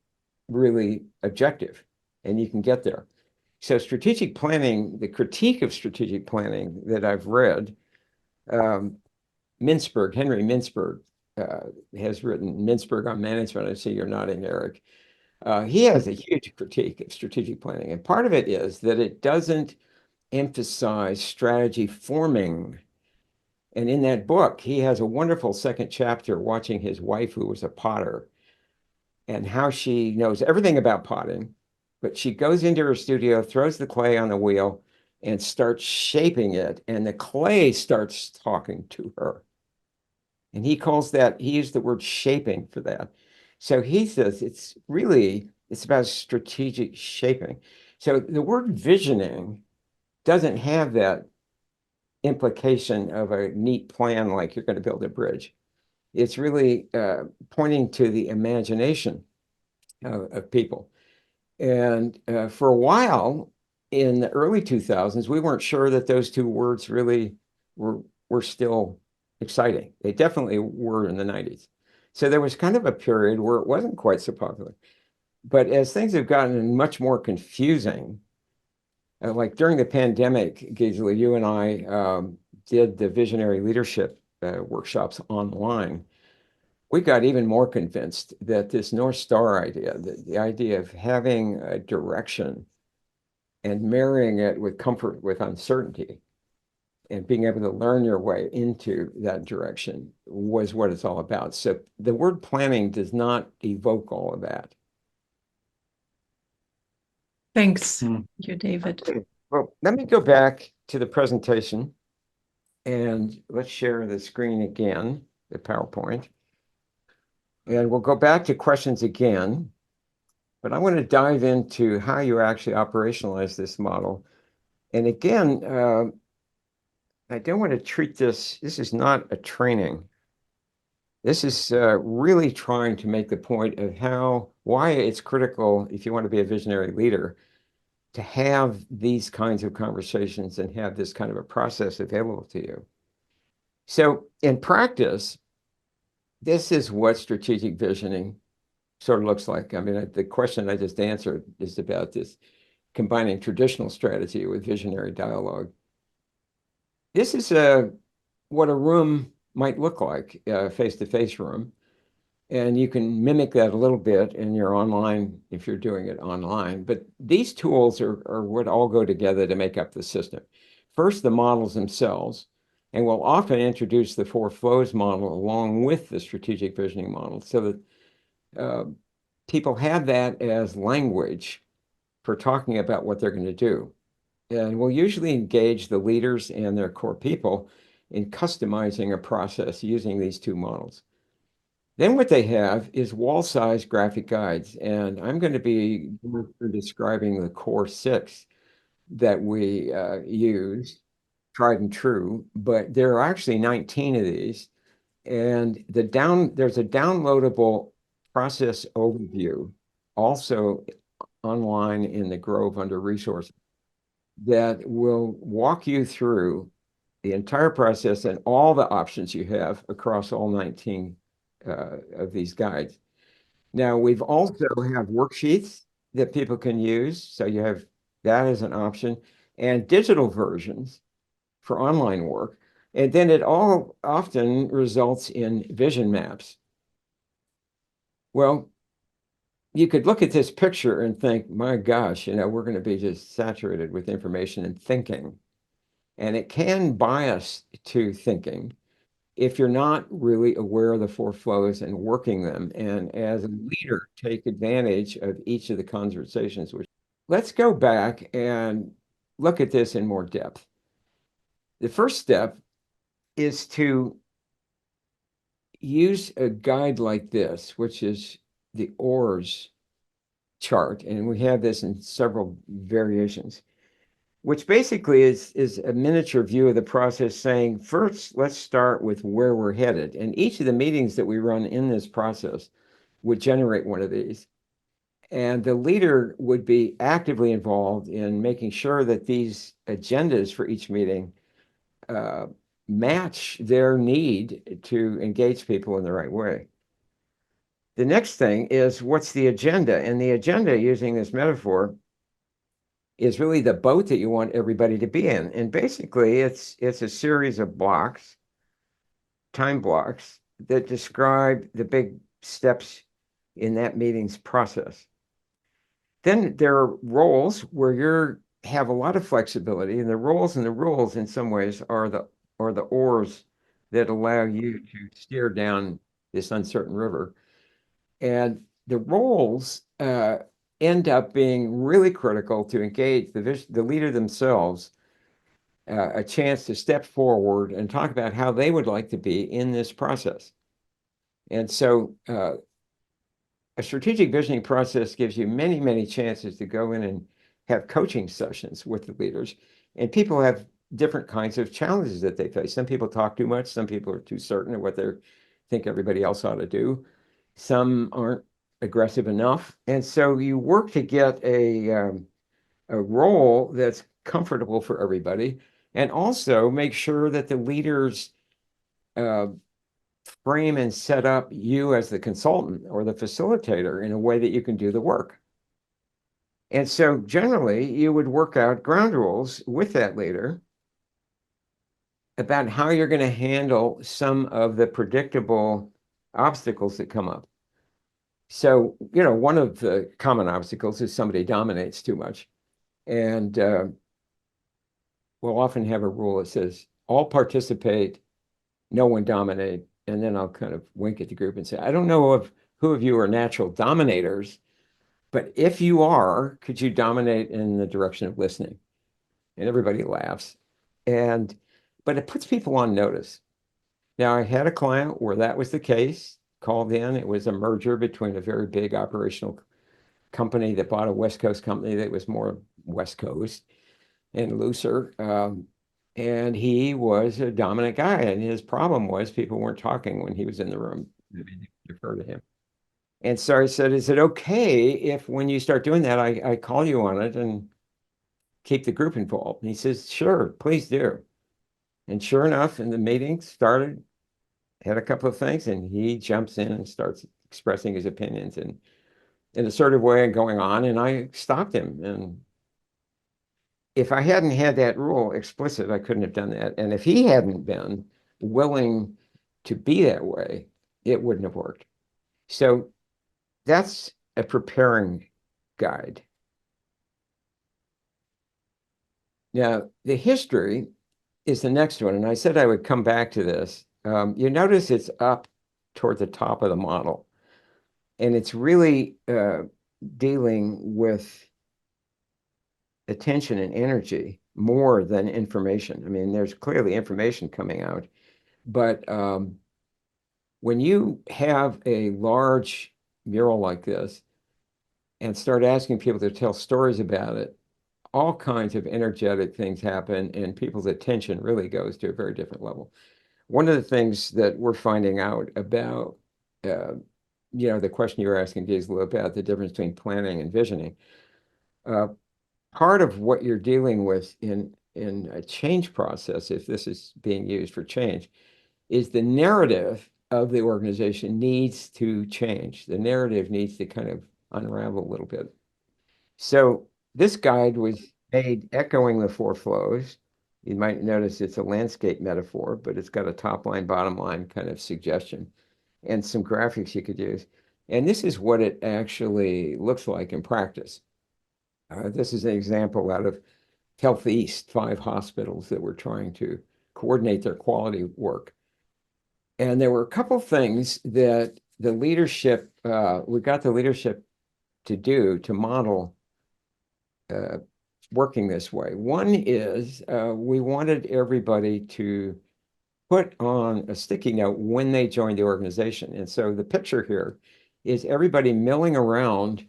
really objective, and you can get there. So strategic planning, the critique of strategic planning that I've read, Henry Mintzberg has written Mintzberg on Management. I see you're nodding, Eric. He has a huge critique of strategic planning. And part of it is that it doesn't emphasize strategy forming. And in that book, he has a wonderful second chapter watching his wife, who was a potter, and how she knows everything about potting, but she goes into her studio, throws the clay on the wheel, and starts shaping it, and the clay starts talking to her. And he used the word shaping for that. So he says it's about strategic shaping. So the word visioning doesn't have that implication of a neat plan like you're going to build a bridge. It's really pointing to the imagination of people. And for a while in the early 2000s, we weren't sure that those two words really were still exciting. They definitely were in the 90s. So there was kind of a period where it wasn't quite so popular. But as things have gotten much more confusing, like during the pandemic, Gisela, you and I did the visionary leadership workshops online. We got even more convinced that this North Star idea, the idea of having a direction and marrying it with comfort, with uncertainty, and being able to learn your way into that direction was what it's all about. So the word planning does not evoke all of that. Thanks. Thank you, David. Okay. Well, let me go back to the presentation and let's share the screen again, the PowerPoint. And we'll go back to questions again, but I want to dive into how you actually operationalize this model. And again, I don't want to treat this is not a training. This is really trying to make the point of why it's critical, if you want to be a visionary leader, to have these kinds of conversations and have this kind of a process available to you. So in practice, this is what strategic visioning sort of looks like. I mean, the question I just answered is about this combining traditional strategy with visionary dialogue. This is what a room might look like, a face-to-face room. And you can mimic that a little bit in your online, if you're doing it online. But these tools are what all go together to make up the system. First, the models themselves. And we'll often introduce the four flows model along with the strategic visioning model so that people have that as language for talking about what they're going to do. And we'll usually engage the leaders and their core people in customizing a process using these two models. Then what they have is wall-size graphic guides. And I'm going to be describing the core 6 that we use, tried and true, but there are actually 19 of these. And there's a downloadable process overview also online in the Grove under resources that will walk you through the entire process and all the options you have across all 19 of these guides. Now, we've also have worksheets that people can use. So you have that as an option and digital versions for online work. And then it all often results in vision maps. Well, you could look at this picture and think, my gosh, we're going to be just saturated with information and thinking. And it can bias to thinking if you're not really aware of the four flows and working them. And as a leader, take advantage of each of the conversations. Let's go back and look at this in more depth. The first step is to use a guide like this, which is the ORS chart, and we have this in several variations, which basically is a miniature view of the process saying, first, let's start with where we're headed. And each of the meetings that we run in this process would generate one of these. And the leader would be actively involved in making sure that these agendas for each meeting match their need to engage people in the right way. The next thing is, what's the agenda? And the agenda, using this metaphor, is really the boat that you want everybody to be in. And basically, it's a series of blocks, time blocks, that describe the big steps in that meeting's process. Then there are roles where you have a lot of flexibility, and the roles and the rules in some ways are the oars that allow you to steer down this uncertain river. And the roles end up being really critical to engage the leader themselves a chance to step forward and talk about how they would like to be in this process. And so a strategic visioning process gives you many, many chances to go in and have coaching sessions with the leaders. And people have different kinds of challenges that they face. Some people talk too much. Some people are too certain of what they think everybody else ought to do. Some aren't aggressive enough. And so you work to get a role that's comfortable for everybody, and also make sure that the leaders frame and set up you as the consultant or the facilitator in a way that you can do the work. And so generally, you would work out ground rules with that leader about how you're going to handle some of the predictable obstacles that come up. So, one of the common obstacles is somebody dominates too much. And we'll often have a rule that says, all participate, no one dominate. And then I'll kind of wink at the group and say, I don't know who of you are natural dominators, but if you are, could you dominate in the direction of listening? And everybody laughs. But it puts people on notice. Now, I had a client where that was the case, called in. It was a merger between a very big operational company that bought a West Coast company that was more West Coast and looser. And he was a dominant guy. And his problem was people weren't talking when he was in the room. They defer to him. And so I said, is it okay if when you start doing that, I call you on it and keep the group involved? And he says, sure, please do. And sure enough, in the meeting started, had a couple of things, and he jumps in and starts expressing his opinions in an assertive way and going on. And I stopped him. And if I hadn't had that rule explicit, I couldn't have done that. And if he hadn't been willing to be that way, it wouldn't have worked. So that's a preparing guide. Now, the history is the next one. And I said I would come back to this. You notice it's up toward the top of the model. And it's really dealing with attention and energy more than information. I mean, there's clearly information coming out. But when you have a large mural like this and start asking people to tell stories about it, all kinds of energetic things happen, and people's attention really goes to a very different level. One of the things that we're finding out about, the question you were asking, Gisela, about the difference between planning and visioning, part of what you're dealing with in a change process, if this is being used for change, is the narrative of the organization needs to change. The narrative needs to kind of unravel a little bit. So this guide was made echoing the four flows. You might notice it's a landscape metaphor, but it's got a top line, bottom line kind of suggestion and some graphics you could use. And this is what it actually looks like in practice. This is an example out of Health East, 5 hospitals that were trying to coordinate their quality work. And there were a couple things that the leadership, we got the leadership to do to model working this way. One is we wanted everybody to put on a sticky note when they joined the organization. And so the picture here is everybody milling around,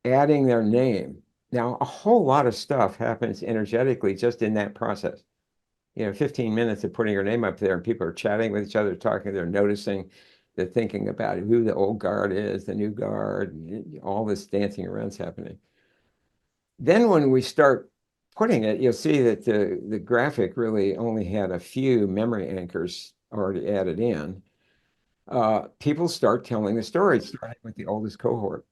adding their name. Now, a whole lot of stuff happens energetically just in that process. 15 minutes of putting your name up there and people are chatting with each other, talking, they're noticing, they're thinking about who the old guard is, the new guard, all this dancing around's happening. Then when we start putting it, you'll see that the graphic really only had a few memory anchors already added in. People start telling the story, starting with the oldest cohort.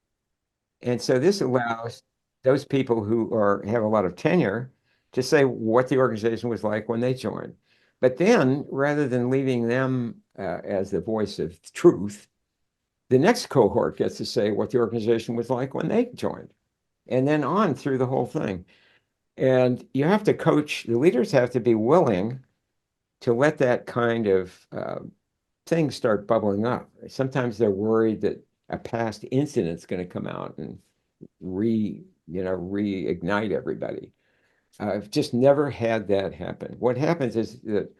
And so this allows those people who have a lot of tenure to say what the organization was like when they joined. But then, rather than leaving them as the voice of truth, the next cohort gets to say what the organization was like when they joined, and then on through the whole thing. And you have to coach, the leaders have to be willing to let that kind of thing start bubbling up. Sometimes they're worried that a past incident's going to come out and reignite everybody. I've just never had that happen. What happens is that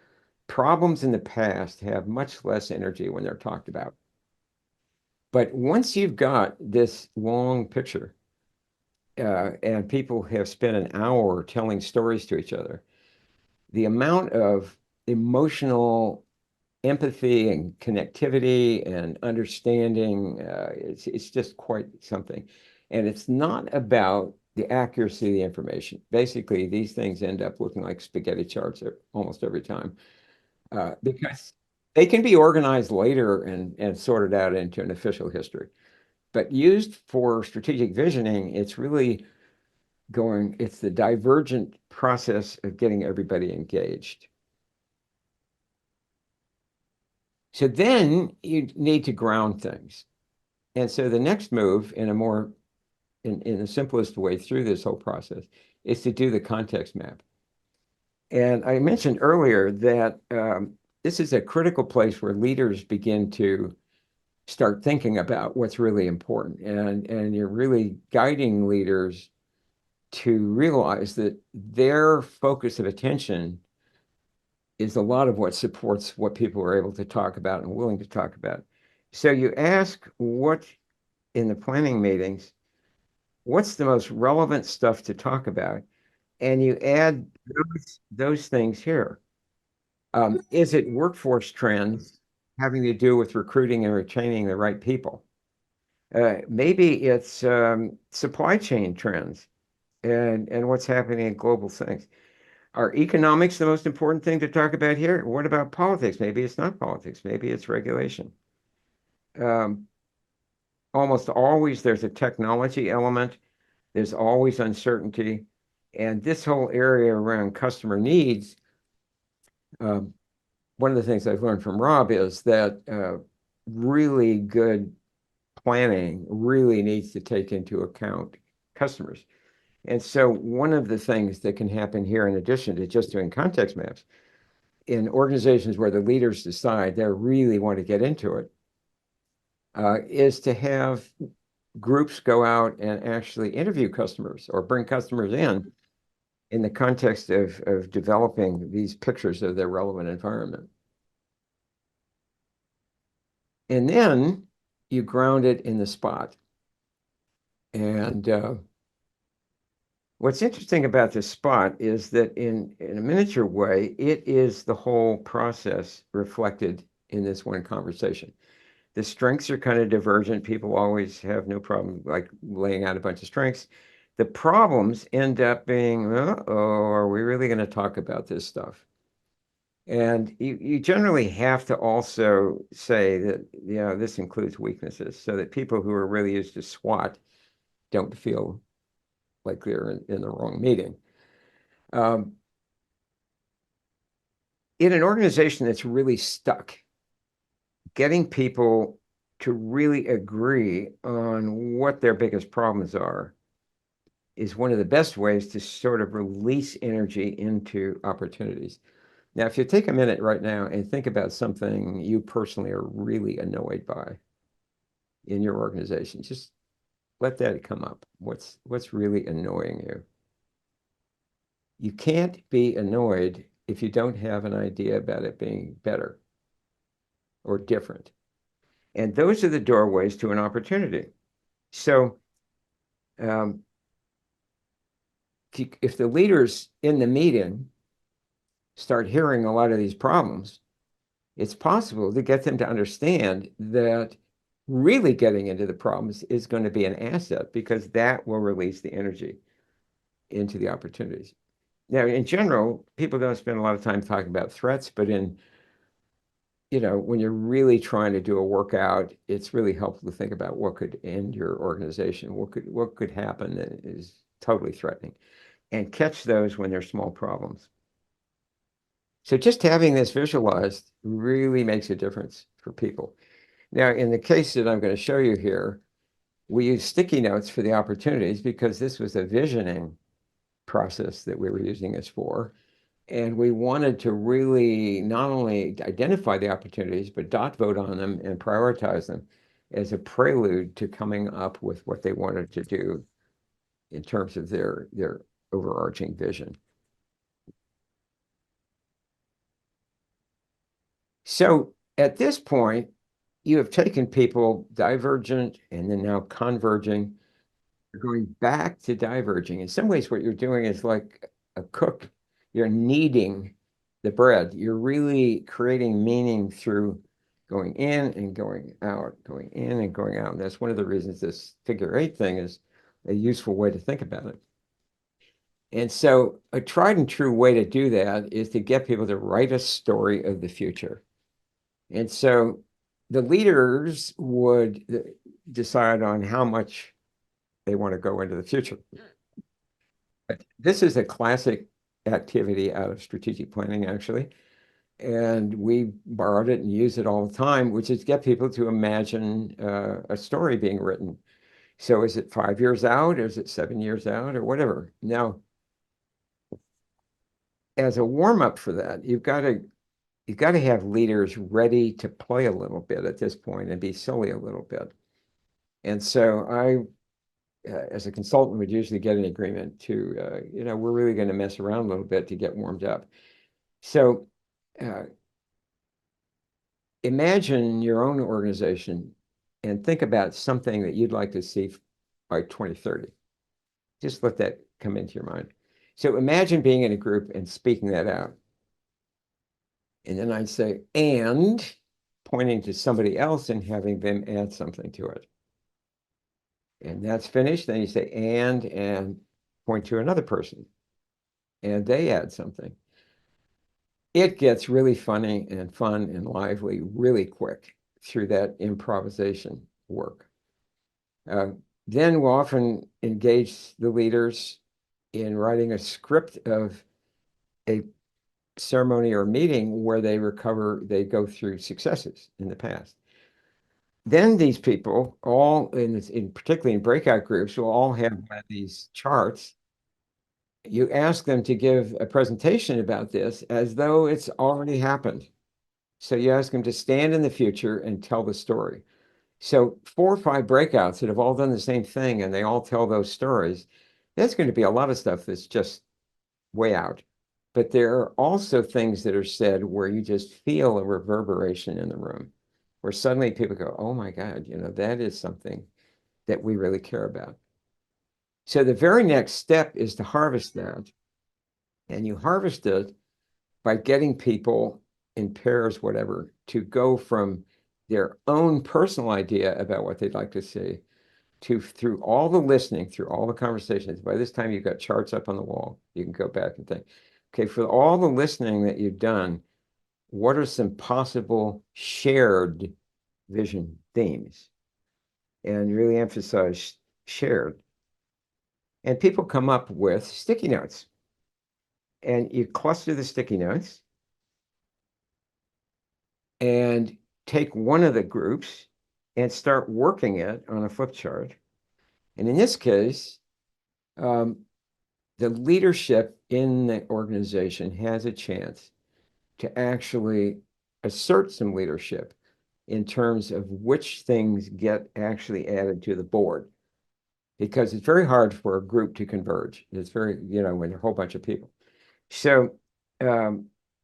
problems in the past have much less energy when they're talked about. But once you've got this long picture, and people have spent an hour telling stories to each other, the amount of emotional empathy and connectivity and understanding, it's just quite something. And it's not about the accuracy of the information. Basically, these things end up looking like spaghetti charts almost every time, because they can be organized later and sorted out into an official history. But used for strategic visioning, it's really it's the divergent process of getting everybody engaged. So then you need to ground things. And so the next move in the simplest way through this whole process is to do the context map. And I mentioned earlier that this is a critical place where leaders begin to start thinking about what's really important. And you're really guiding leaders to realize that their focus of attention is a lot of what supports what people are able to talk about and willing to talk about. So you ask in the planning meetings, what's the most relevant stuff to talk about? And you add those things here. Is it workforce trends having to do with recruiting and retaining the right people? Maybe it's supply chain trends and what's happening in global things. Are economics the most important thing to talk about here? What about politics? Maybe it's not politics. Maybe it's regulation. Almost always there's a technology element. There's always uncertainty. And this whole area around customer needs, one of the things I've learned from Rob is that really good planning really needs to take into account customers. And so one of the things that can happen here, in addition to just doing context maps, in organizations where the leaders decide they really want to get into it, is to have groups go out and actually interview customers or bring customers in the context of developing these pictures of their relevant environment. And then you ground it in the spot. And what's interesting about this spot is that in a miniature way, it is the whole process reflected in this one conversation. The strengths are kind of divergent. People always have no problem like laying out a bunch of strengths. The problems end up being, are we really going to talk about this stuff? And you generally have to also say that, this includes weaknesses so that people who are really used to SWOT don't feel like they're in the wrong meeting. In an organization that's really stuck, getting people to really agree on what their biggest problems are is one of the best ways to sort of release energy into opportunities. Now, if you take a minute right now and think about something you personally are really annoyed by in your organization, just let that come up. What's really annoying you? You can't be annoyed if you don't have an idea about it being better or different. And those are the doorways to an opportunity. So if the leaders in the meeting start hearing a lot of these problems, it's possible to get them to understand that really getting into the problems is going to be an asset, because that will release the energy into the opportunities. Now, in general, people don't spend a lot of time talking about threats, but when you're really trying to do a workout, it's really helpful to think about what could end your organization, what could happen that is totally threatening, and catch those when they're small problems. So just having this visualized really makes a difference for people. Now, in the case that I'm going to show you here, we use sticky notes for the opportunities because this was a visioning process that we were using this for. And we wanted to really not only identify the opportunities, but dot vote on them and prioritize them as a prelude to coming up with what they wanted to do in terms of their overarching vision. So at this point, you have taken people divergent and then now converging, going back to diverging. In some ways, what you're doing is like a cook. You're kneading the bread. You're really creating meaning through going in and going out, going in and going out. And that's one of the reasons this figure 8 thing is a useful way to think about it. And so a tried and true way to do that is to get people to write a story of the future. And so the leaders would decide on how much they want to go into the future. This is a classic activity out of strategic planning, actually. And we borrowed it and use it all the time, which is get people to imagine a story being written. So is it 5 years out? Is it 7 years out, or whatever? Now, as a warm-up for that, you've got to have leaders ready to play a little bit at this point and be silly a little bit. And so I, as a consultant, would usually get an agreement to, we're really going to mess around a little bit to get warmed up. So imagine your own organization and think about something that you'd like to see by 2030. Just let that come into your mind. So imagine being in a group and speaking that out. And then I'd say, and pointing to somebody else and having them add something to it. And that's finished. Then you say, and point to another person. And they add something. It gets really funny and fun and lively really quick through that improvisation work. Then we'll often engage the leaders in writing a script of a ceremony or meeting where they go through successes in the past. Then these people, all particularly in breakout groups, will all have one of these charts. You ask them to give a presentation about this as though it's already happened. So you ask them to stand in the future and tell the story. So 4 or 5 breakouts that have all done the same thing and they all tell those stories, there's going to be a lot of stuff that's just way out. But there are also things that are said where you just feel a reverberation in the room, where suddenly people go, oh my God, that is something that we really care about. So the very next step is to harvest that. And you harvest it by getting people in pairs, whatever, to go from their own personal idea about what they'd like to see to through all the listening, through all the conversations. By this time, you've got charts up on the wall. You can go back and think, okay, for all the listening that you've done, what are some possible shared vision themes? And really emphasize shared. And people come up with sticky notes. And you cluster the sticky notes and take one of the groups and start working it on a flip chart. And in this case, the leadership in the organization has a chance to actually assert some leadership in terms of which things get actually added to the board. Because it's very hard for a group to converge. It's very, when there are a whole bunch of people. So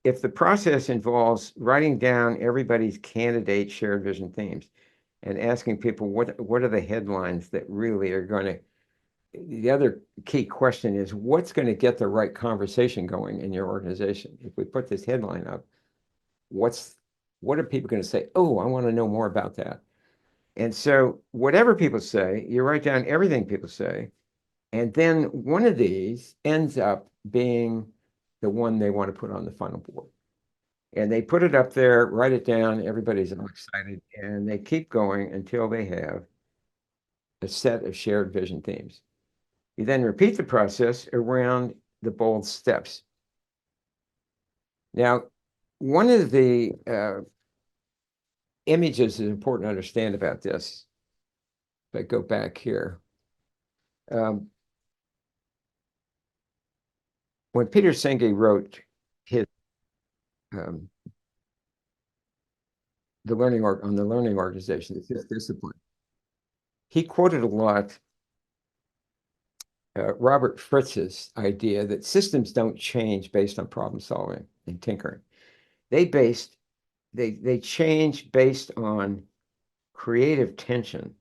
if the process involves writing down everybody's candidate shared vision themes and asking people what are the headlines that really are going to, the other key question is what's going to get the right conversation going in your organization? If we put this headline up, what are people going to say? Oh, I want to know more about that. And so whatever people say, you write down everything people say, and then one of these ends up being the one they want to put on the final board. And they put it up there, write it down, everybody's all excited, and they keep going until they have a set of shared vision themes. You then repeat the process around the bold steps. Now, one of the images is important to understand about this. If I go back here. When Peter Senge wrote his the learning organization, the fifth discipline, he quoted a lot Robert Fritz's idea that systems don't change based on problem solving and tinkering. They change based on creative tension.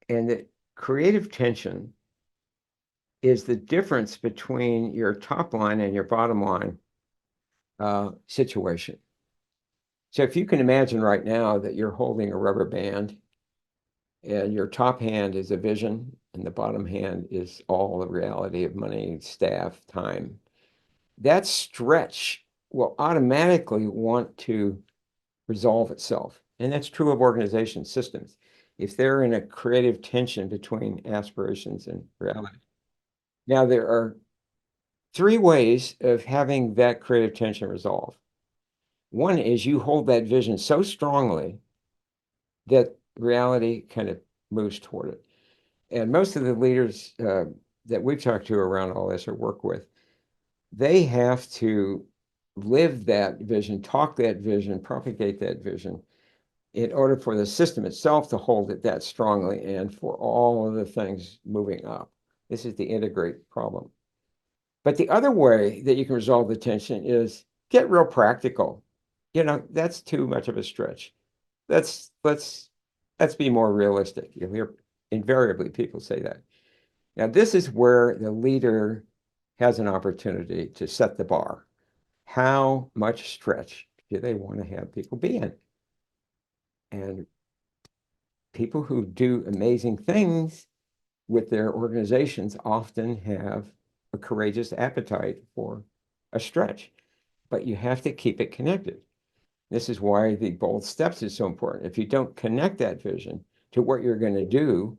And that creative tension is the difference between your top line and your bottom line situation. So if you can imagine right now that you're holding a rubber band and your top hand is a vision and the bottom hand is all the reality of money, staff, time, that stretch will automatically want to resolve itself. And that's true of organization systems. If they're in a creative tension between aspirations and reality. Now, there are three ways of having that creative tension resolved. One is you hold that vision so strongly that reality kind of moves toward it. And most of the leaders that we've talked to around all this or work with, they have to live that vision, talk that vision, propagate that vision in order for the system itself to hold it that strongly and for all of the things moving up. This is the integrate problem. But the other way that you can resolve the tension is get real practical. You know, that's too much of a stretch. Let's be more realistic. You'll hear invariably people say that. Now, this is where the leader has an opportunity to set the bar. How much stretch do they want to have people be in? And people who do amazing things with their organizations often have a courageous appetite for a stretch, but you have to keep it connected. This is why the bold steps is so important. If you don't connect that vision to what you're going to do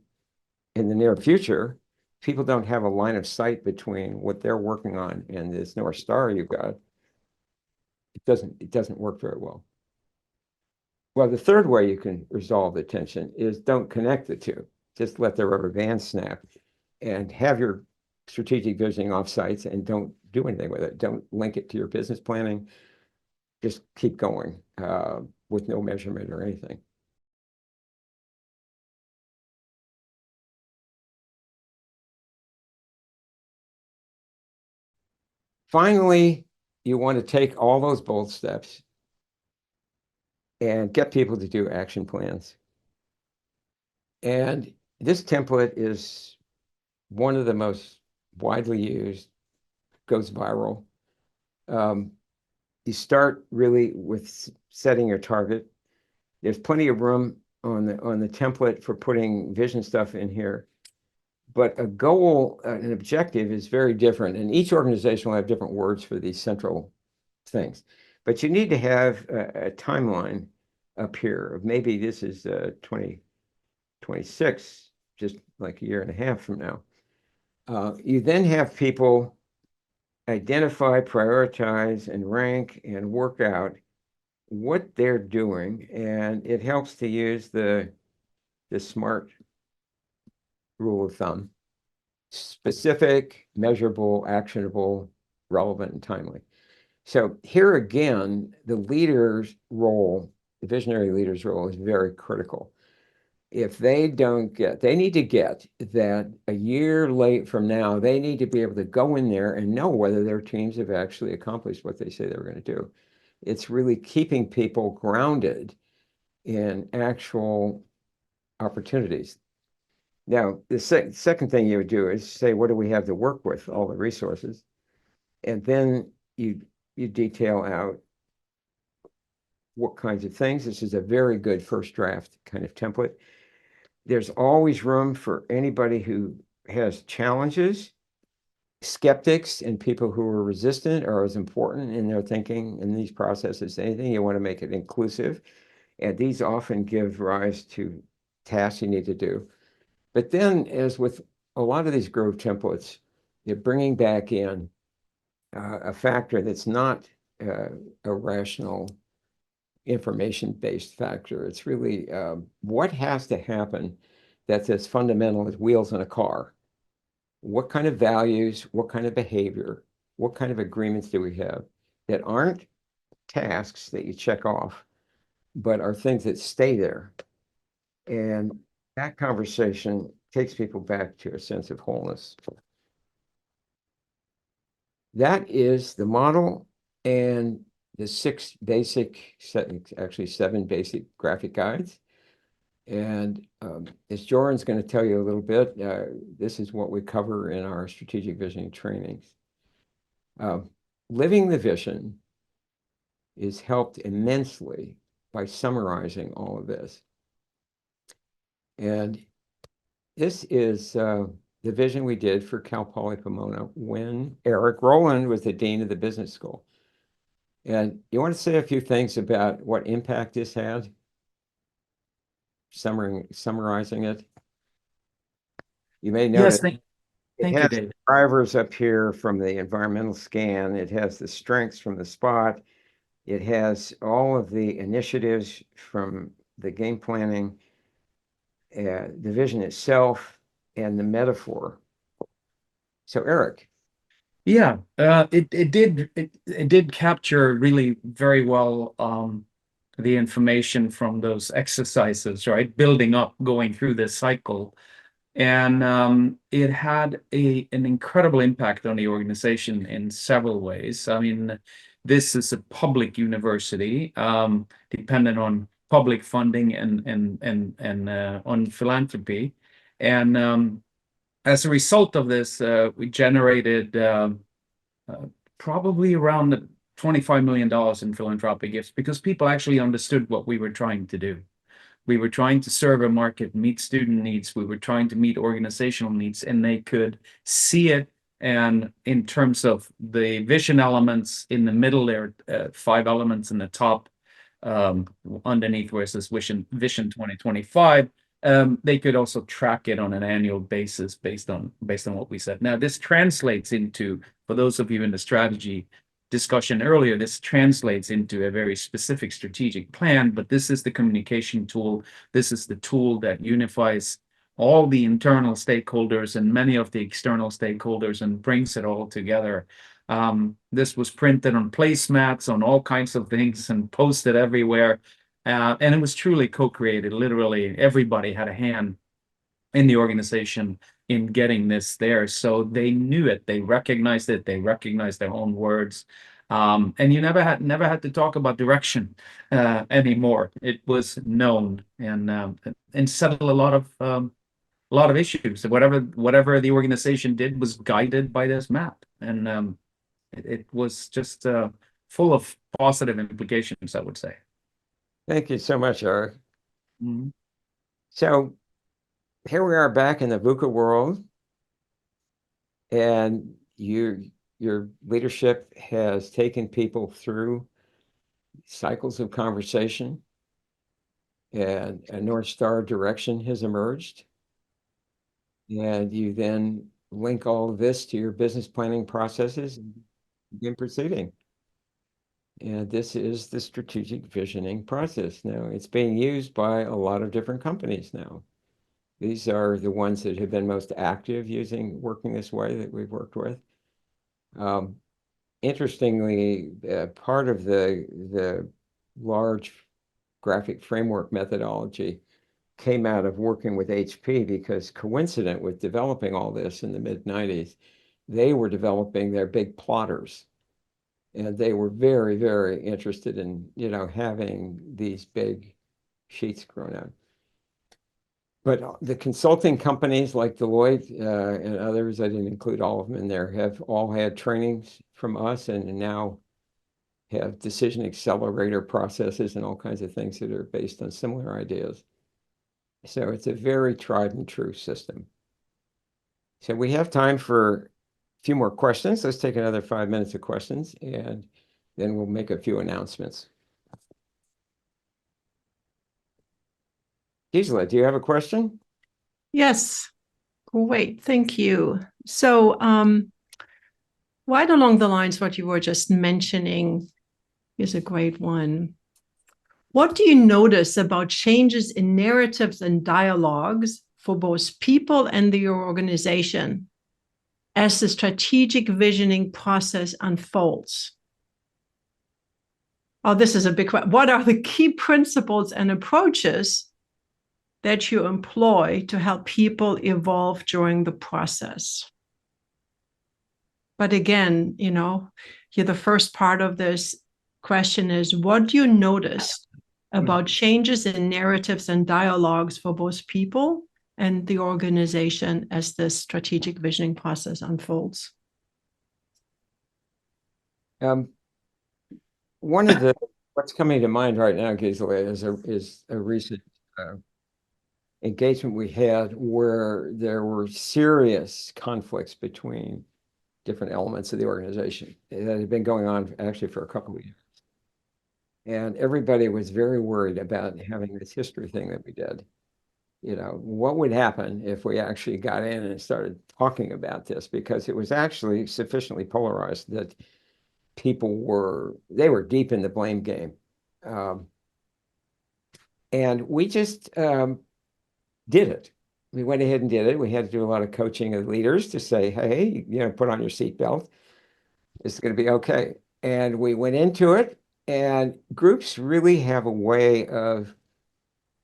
in the near future, people don't have a line of sight between what they're working on and this North Star you've got. It doesn't work very well. Well, the third way you can resolve the tension is don't connect the two. Just let the rubber band snap and have your strategic visioning offsites and don't do anything with it. Don't link it to your business planning. Just keep going with no measurement or anything. Finally, you want to take all those bold steps and get people to do action plans. And this template is one of the most widely used, goes viral. You start really with setting your target. There's plenty of room on the template for putting vision stuff in here. But a goal, an objective is very different. And each organization will have different words for these central things. But you need to have a timeline up here of maybe this is 2026, just like a year and a half from now. You then have people identify, prioritize, and rank and work out what they're doing. And it helps to use the SMART rule of thumb: specific, measurable, actionable, relevant, and timely. So here again, the leader's role, the visionary leader's role, is very critical. if they don't get, they need to get that a year late from now, they need to be able to go in there and know whether their teams have actually accomplished what they say they were going to do. It's really keeping people grounded in actual opportunities. Now, the second thing you would do is say, what do we have to work with, all the resources? And then you detail out what kinds of things. This is a very good first draft kind of template. There's always room for anybody who has challenges. Skeptics and people who are resistant are as important in their thinking in these processes. Anything you want to make it inclusive. And these often give rise to tasks you need to do. But then, as with a lot of these Grove templates, you're bringing back in a factor that's not a rational information-based factor. It's really what has to happen that's as fundamental as wheels in a car. What kind of values, what kind of behavior, what kind of agreements do we have that aren't tasks that you check off, but are things that stay there? And that conversation takes people back to a sense of wholeness. That is the model and the 6 basic, actually 7 basic graphic guides. And as Joran's going to tell you a little bit, this is what we cover in our strategic visioning trainings. Living the vision is helped immensely by summarizing all of this. And this is the vision we did for Cal Poly Pomona when Eric Rowland was the dean of the business school. And you want to say a few things about what impact this had? Summarizing it. You may notice Yes, thank you, has David. drivers up here from the environmental scan. It has the strengths from the spot. It has all of the initiatives from the game planning, the vision itself, and the metaphor. So, Eric. Yeah, it did capture really very well the information from those exercises, right? Building up, going through this cycle. And it had an incredible impact on the organization in several ways. I mean, this is a public university, dependent on public funding and on philanthropy. And as a result of this, we generated probably around $25 million in philanthropic gifts because people actually understood what we were trying to do. We were trying to serve a market, meet student needs. We were trying to meet organizational needs, and they could see it. And in terms of the vision elements in the middle, there are 5 elements in the top, underneath where it says Vision 2025. They could also track it on an annual basis based on what we said. Now, this translates into, for those of you in the strategy discussion earlier, this translates into a very specific strategic plan, but this is the communication tool. This is the tool that unifies all the internal stakeholders and many of the external stakeholders and brings it all together. This was printed on placemats, on all kinds of things, and posted everywhere. And it was truly co-created. Literally, everybody had a hand in the organization in getting this there. So they knew it, they recognized it, they recognized their own words. And you never had to talk about direction anymore. It was known and settled a lot of issues. Whatever the organization did was guided by this map. And it was just full of positive implications, I would say. Thank you so much, Eric. Mhm. So here we are back in the VUCA world, and your leadership has taken people through cycles of conversation, and a North Star direction has emerged. And you then link all of this to your business planning processes and begin proceeding. And this is the strategic visioning process. Now, it's being used by a lot of different companies now. These are the ones that have been most active working this way that we've worked with. Interestingly, part of the large graphic framework methodology came out of working with HP, because coincident with developing all this in the mid-90s, they were developing their big plotters. And they were very, very interested in, having these big sheets grown out. But the consulting companies like Deloitte and others, I didn't include all of them in there, have all had trainings from us and now have decision accelerator processes and all kinds of things that are based on similar ideas. So it's a very tried and true system. So we have time for a few more questions. Let's take another 5 minutes of questions, and then we'll make a few announcements. Gisela, do you have a question? Yes, great, thank you. So, right along the lines what you were just mentioning is a great one. What do you notice about changes in narratives and dialogues for both people and the organization as the strategic visioning process unfolds? Oh, this is a big question. What are the key principles and approaches that you employ to help people evolve during the process? But again, here the first part of this question is, what do you notice about changes in narratives and dialogues for both people and the organization as this strategic visioning process unfolds? One of what's coming to mind right now, Gisela, is a recent engagement we had where there were serious conflicts between different elements of the organization that had been going on actually for a couple of years. And everybody was very worried about having this history thing that we did. What would happen if we actually got in and started talking about this? Because it was actually sufficiently polarized that people were deep in the blame game. And we just did it. We went ahead and did it. We had to do a lot of coaching of leaders to say, hey, put on your seatbelt. It's going to be okay. And we went into it, and groups really have a way of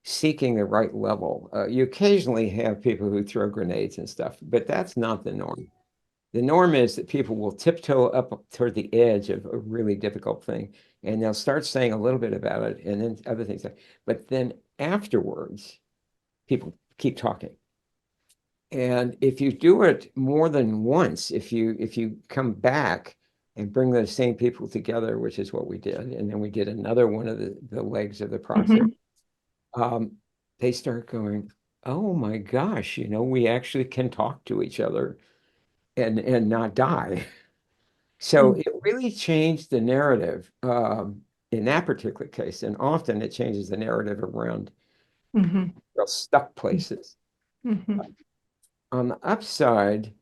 seeking the right level. You occasionally have people who throw grenades and stuff, but that's not the norm. The norm is that people will tiptoe up toward the edge of a really difficult thing, and they'll start saying a little bit about it, and then other things. But then afterwards, people keep talking. And if you do it more than once, if you come back and bring those same people together, which is what we did, and then we did another one of the legs of the process, they start going, oh my gosh, we actually can talk to each other and not die. So it really changed the narrative in that particular case. And often it changes the narrative around real stuck places. On the upside,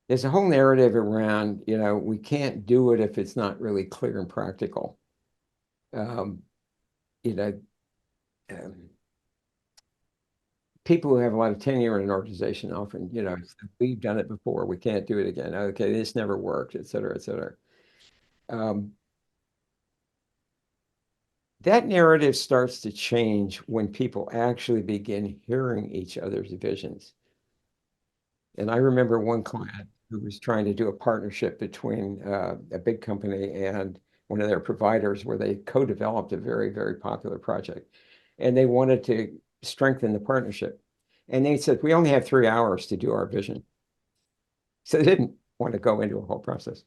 there's a whole narrative around, we can't do it if it's not really clear and practical. People who have a lot of tenure in an organization often, we've done it before, we can't do it again. Okay, this never worked, et cetera, et cetera. That narrative starts to change when people actually begin hearing each other's visions. And I remember one client who was trying to do a partnership between a big company and one of their providers where they co-developed a very, very popular project. And they wanted to strengthen the partnership. And they said, we only have 3 hours to do our vision. So they didn't want to go into a whole process.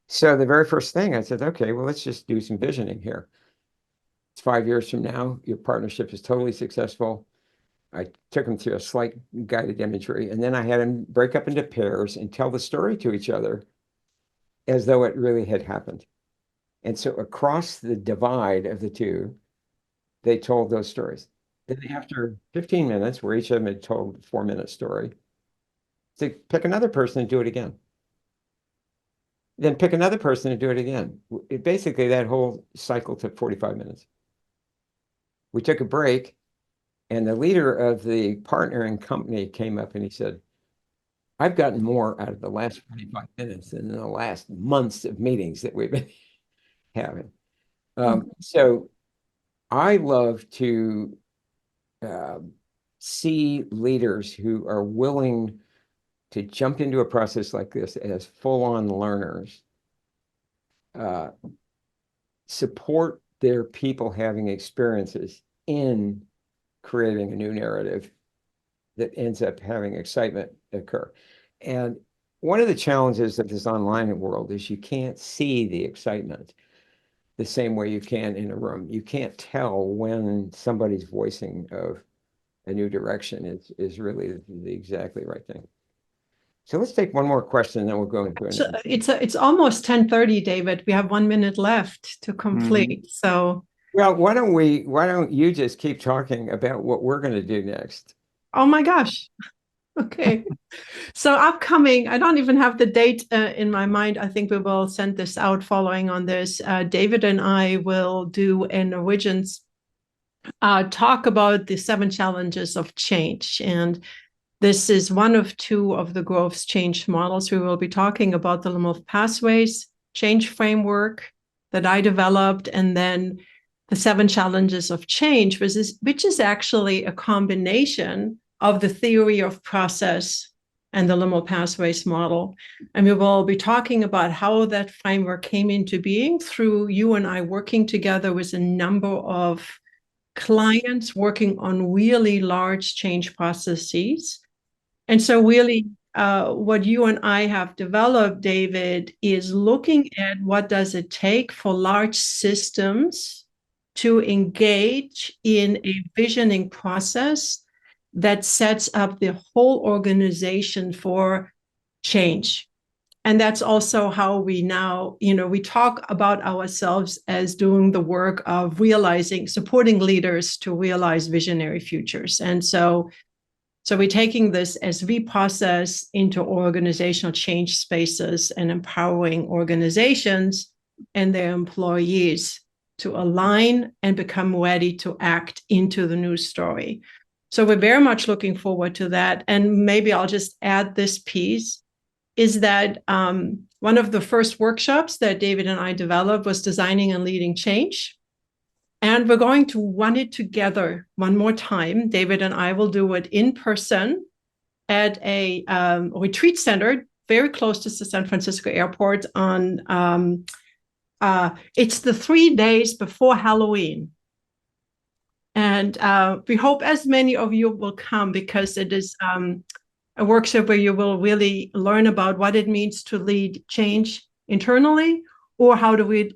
So the very first thing I said, okay, well, let's just do some visioning here. It's 5 years from now, your partnership is totally successful. I took them through a slight guided imagery, and then I had them break up into pairs and tell the story to each other as though it really had happened. And so across the divide of the two, they told those stories. Then after 15 minutes, where each of them had told a 4-minute story, to pick another person and do it again. Then pick another person and do it again. Basically, that whole cycle took 45 minutes. We took a break, and the leader of the partnering company came up and he said, I've gotten more out of the last 45 minutes than in the last months of meetings that we've been having. So I love to see leaders who are willing to jump into a process like this as full-on learners, support their people having experiences in creating a new narrative that ends up having excitement occur. And one of the challenges of this online world is you can't see the excitement the same way you can in a room. You can't tell when somebody's voicing of a new direction is really the exactly right thing. So let's take one more question, and then we'll go into it. So it's almost 10:30, David. We have 1 minute left to complete. So Well, why don't you just keep talking about what we're going to do next? oh my gosh. Okay. So upcoming, I don't even have the date in my mind. I think we will send this out following on this. David and I will do an Origins talk about the 7 challenges of change. And this is one of 2 of the growth change models. We will be talking about the Limel Pathways change framework that I developed, and then the 7 challenges of change, which is actually a combination of the theory of process and the Limel Pathways model. And we will be talking about how that framework came into being through you and I working together with a number of clients working on really large change processes. And so really what you and I have developed, David, is looking at what does it take for large systems to engage in a visioning process that sets up the whole organization for change. And that's also how we now, we talk about ourselves as doing the work of supporting leaders to realize visionary futures. And so we're taking this as we process into organizational change spaces and empowering organizations and their employees to align and become ready to act into the new story. So we're very much looking forward to that. And maybe I'll just add this piece, is that one of the first workshops that David and I developed was designing and leading change. And we're going to run it together one more time. David and I will do it in person at a retreat center very close to the San Francisco airport on, it's the 3 days before Halloween. And we hope as many of you will come, because it is a workshop where you will really learn about what it means to lead change internally, or how do we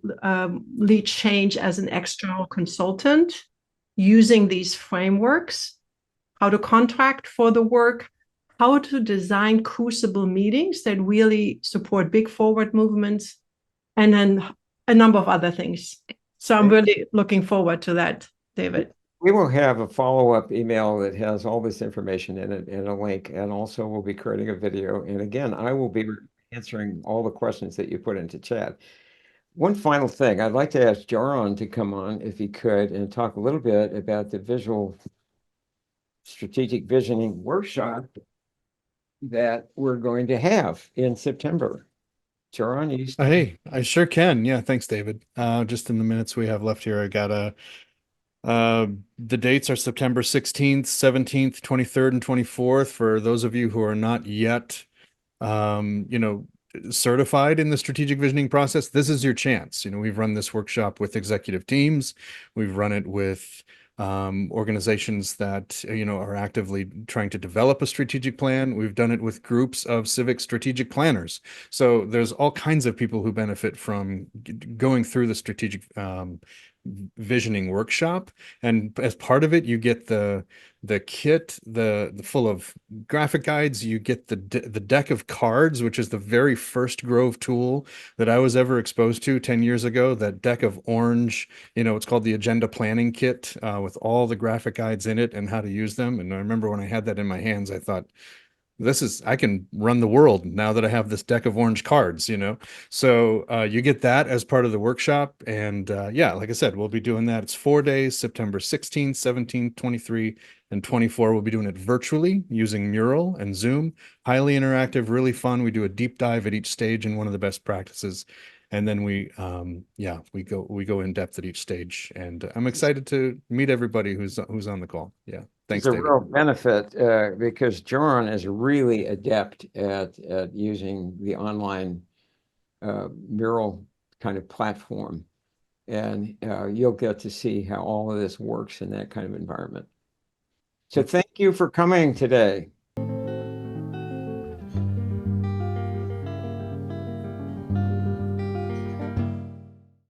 lead change as an external consultant using these frameworks, how to contract for the work, how to design crucible meetings that really support big forward movements, and then a number of other things. So I'm really looking forward to that, David. We will have a follow-up email that has all this information in it and a link, and also we'll be creating a video. And again, I will be answering all the questions that you put into chat. One final thing, I'd like to ask Joran to come on, if he could, and talk a little bit about the visual strategic visioning workshop that we're going to have in September. Joran, you Hey, I sure can. Yeah, thanks, David. Just in the minutes we have left here, I got the dates are September 16th, 17th, 23rd, and 24th. For those of you who are not yet, certified in the strategic visioning process, this is your chance. We've run this workshop with executive teams. We've run it with organizations that, are actively trying to develop a strategic plan. We've done it with groups of civic strategic planners. So there's all kinds of people who benefit from going through the strategic visioning workshop. And as part of it, you get the kit, the full of graphic guides. You get the deck of cards, which is the very first Grove tool that I was ever exposed to 10 years ago. That deck of orange, it's called the Agenda Planning Kit, with all the graphic guides in it and how to use them. And I remember when I had that in my hands, I thought, I can run the world now that I have this deck of orange cards, So you get that as part of the workshop. And yeah, like I said, we'll be doing that. It's 4 days, September 16th, 17th, 23, and 24. We'll be doing it virtually using Mural and Zoom. Highly interactive, really fun. We do a deep dive at each stage in one of the best practices. And then we go in depth at each stage. And I'm excited to meet everybody who's on the call. Yeah. Thanks, It's a David. real benefit because John is really adept at using the online mural kind of platform. And you'll get to see how all of this works in that kind of environment. So thank you for coming today.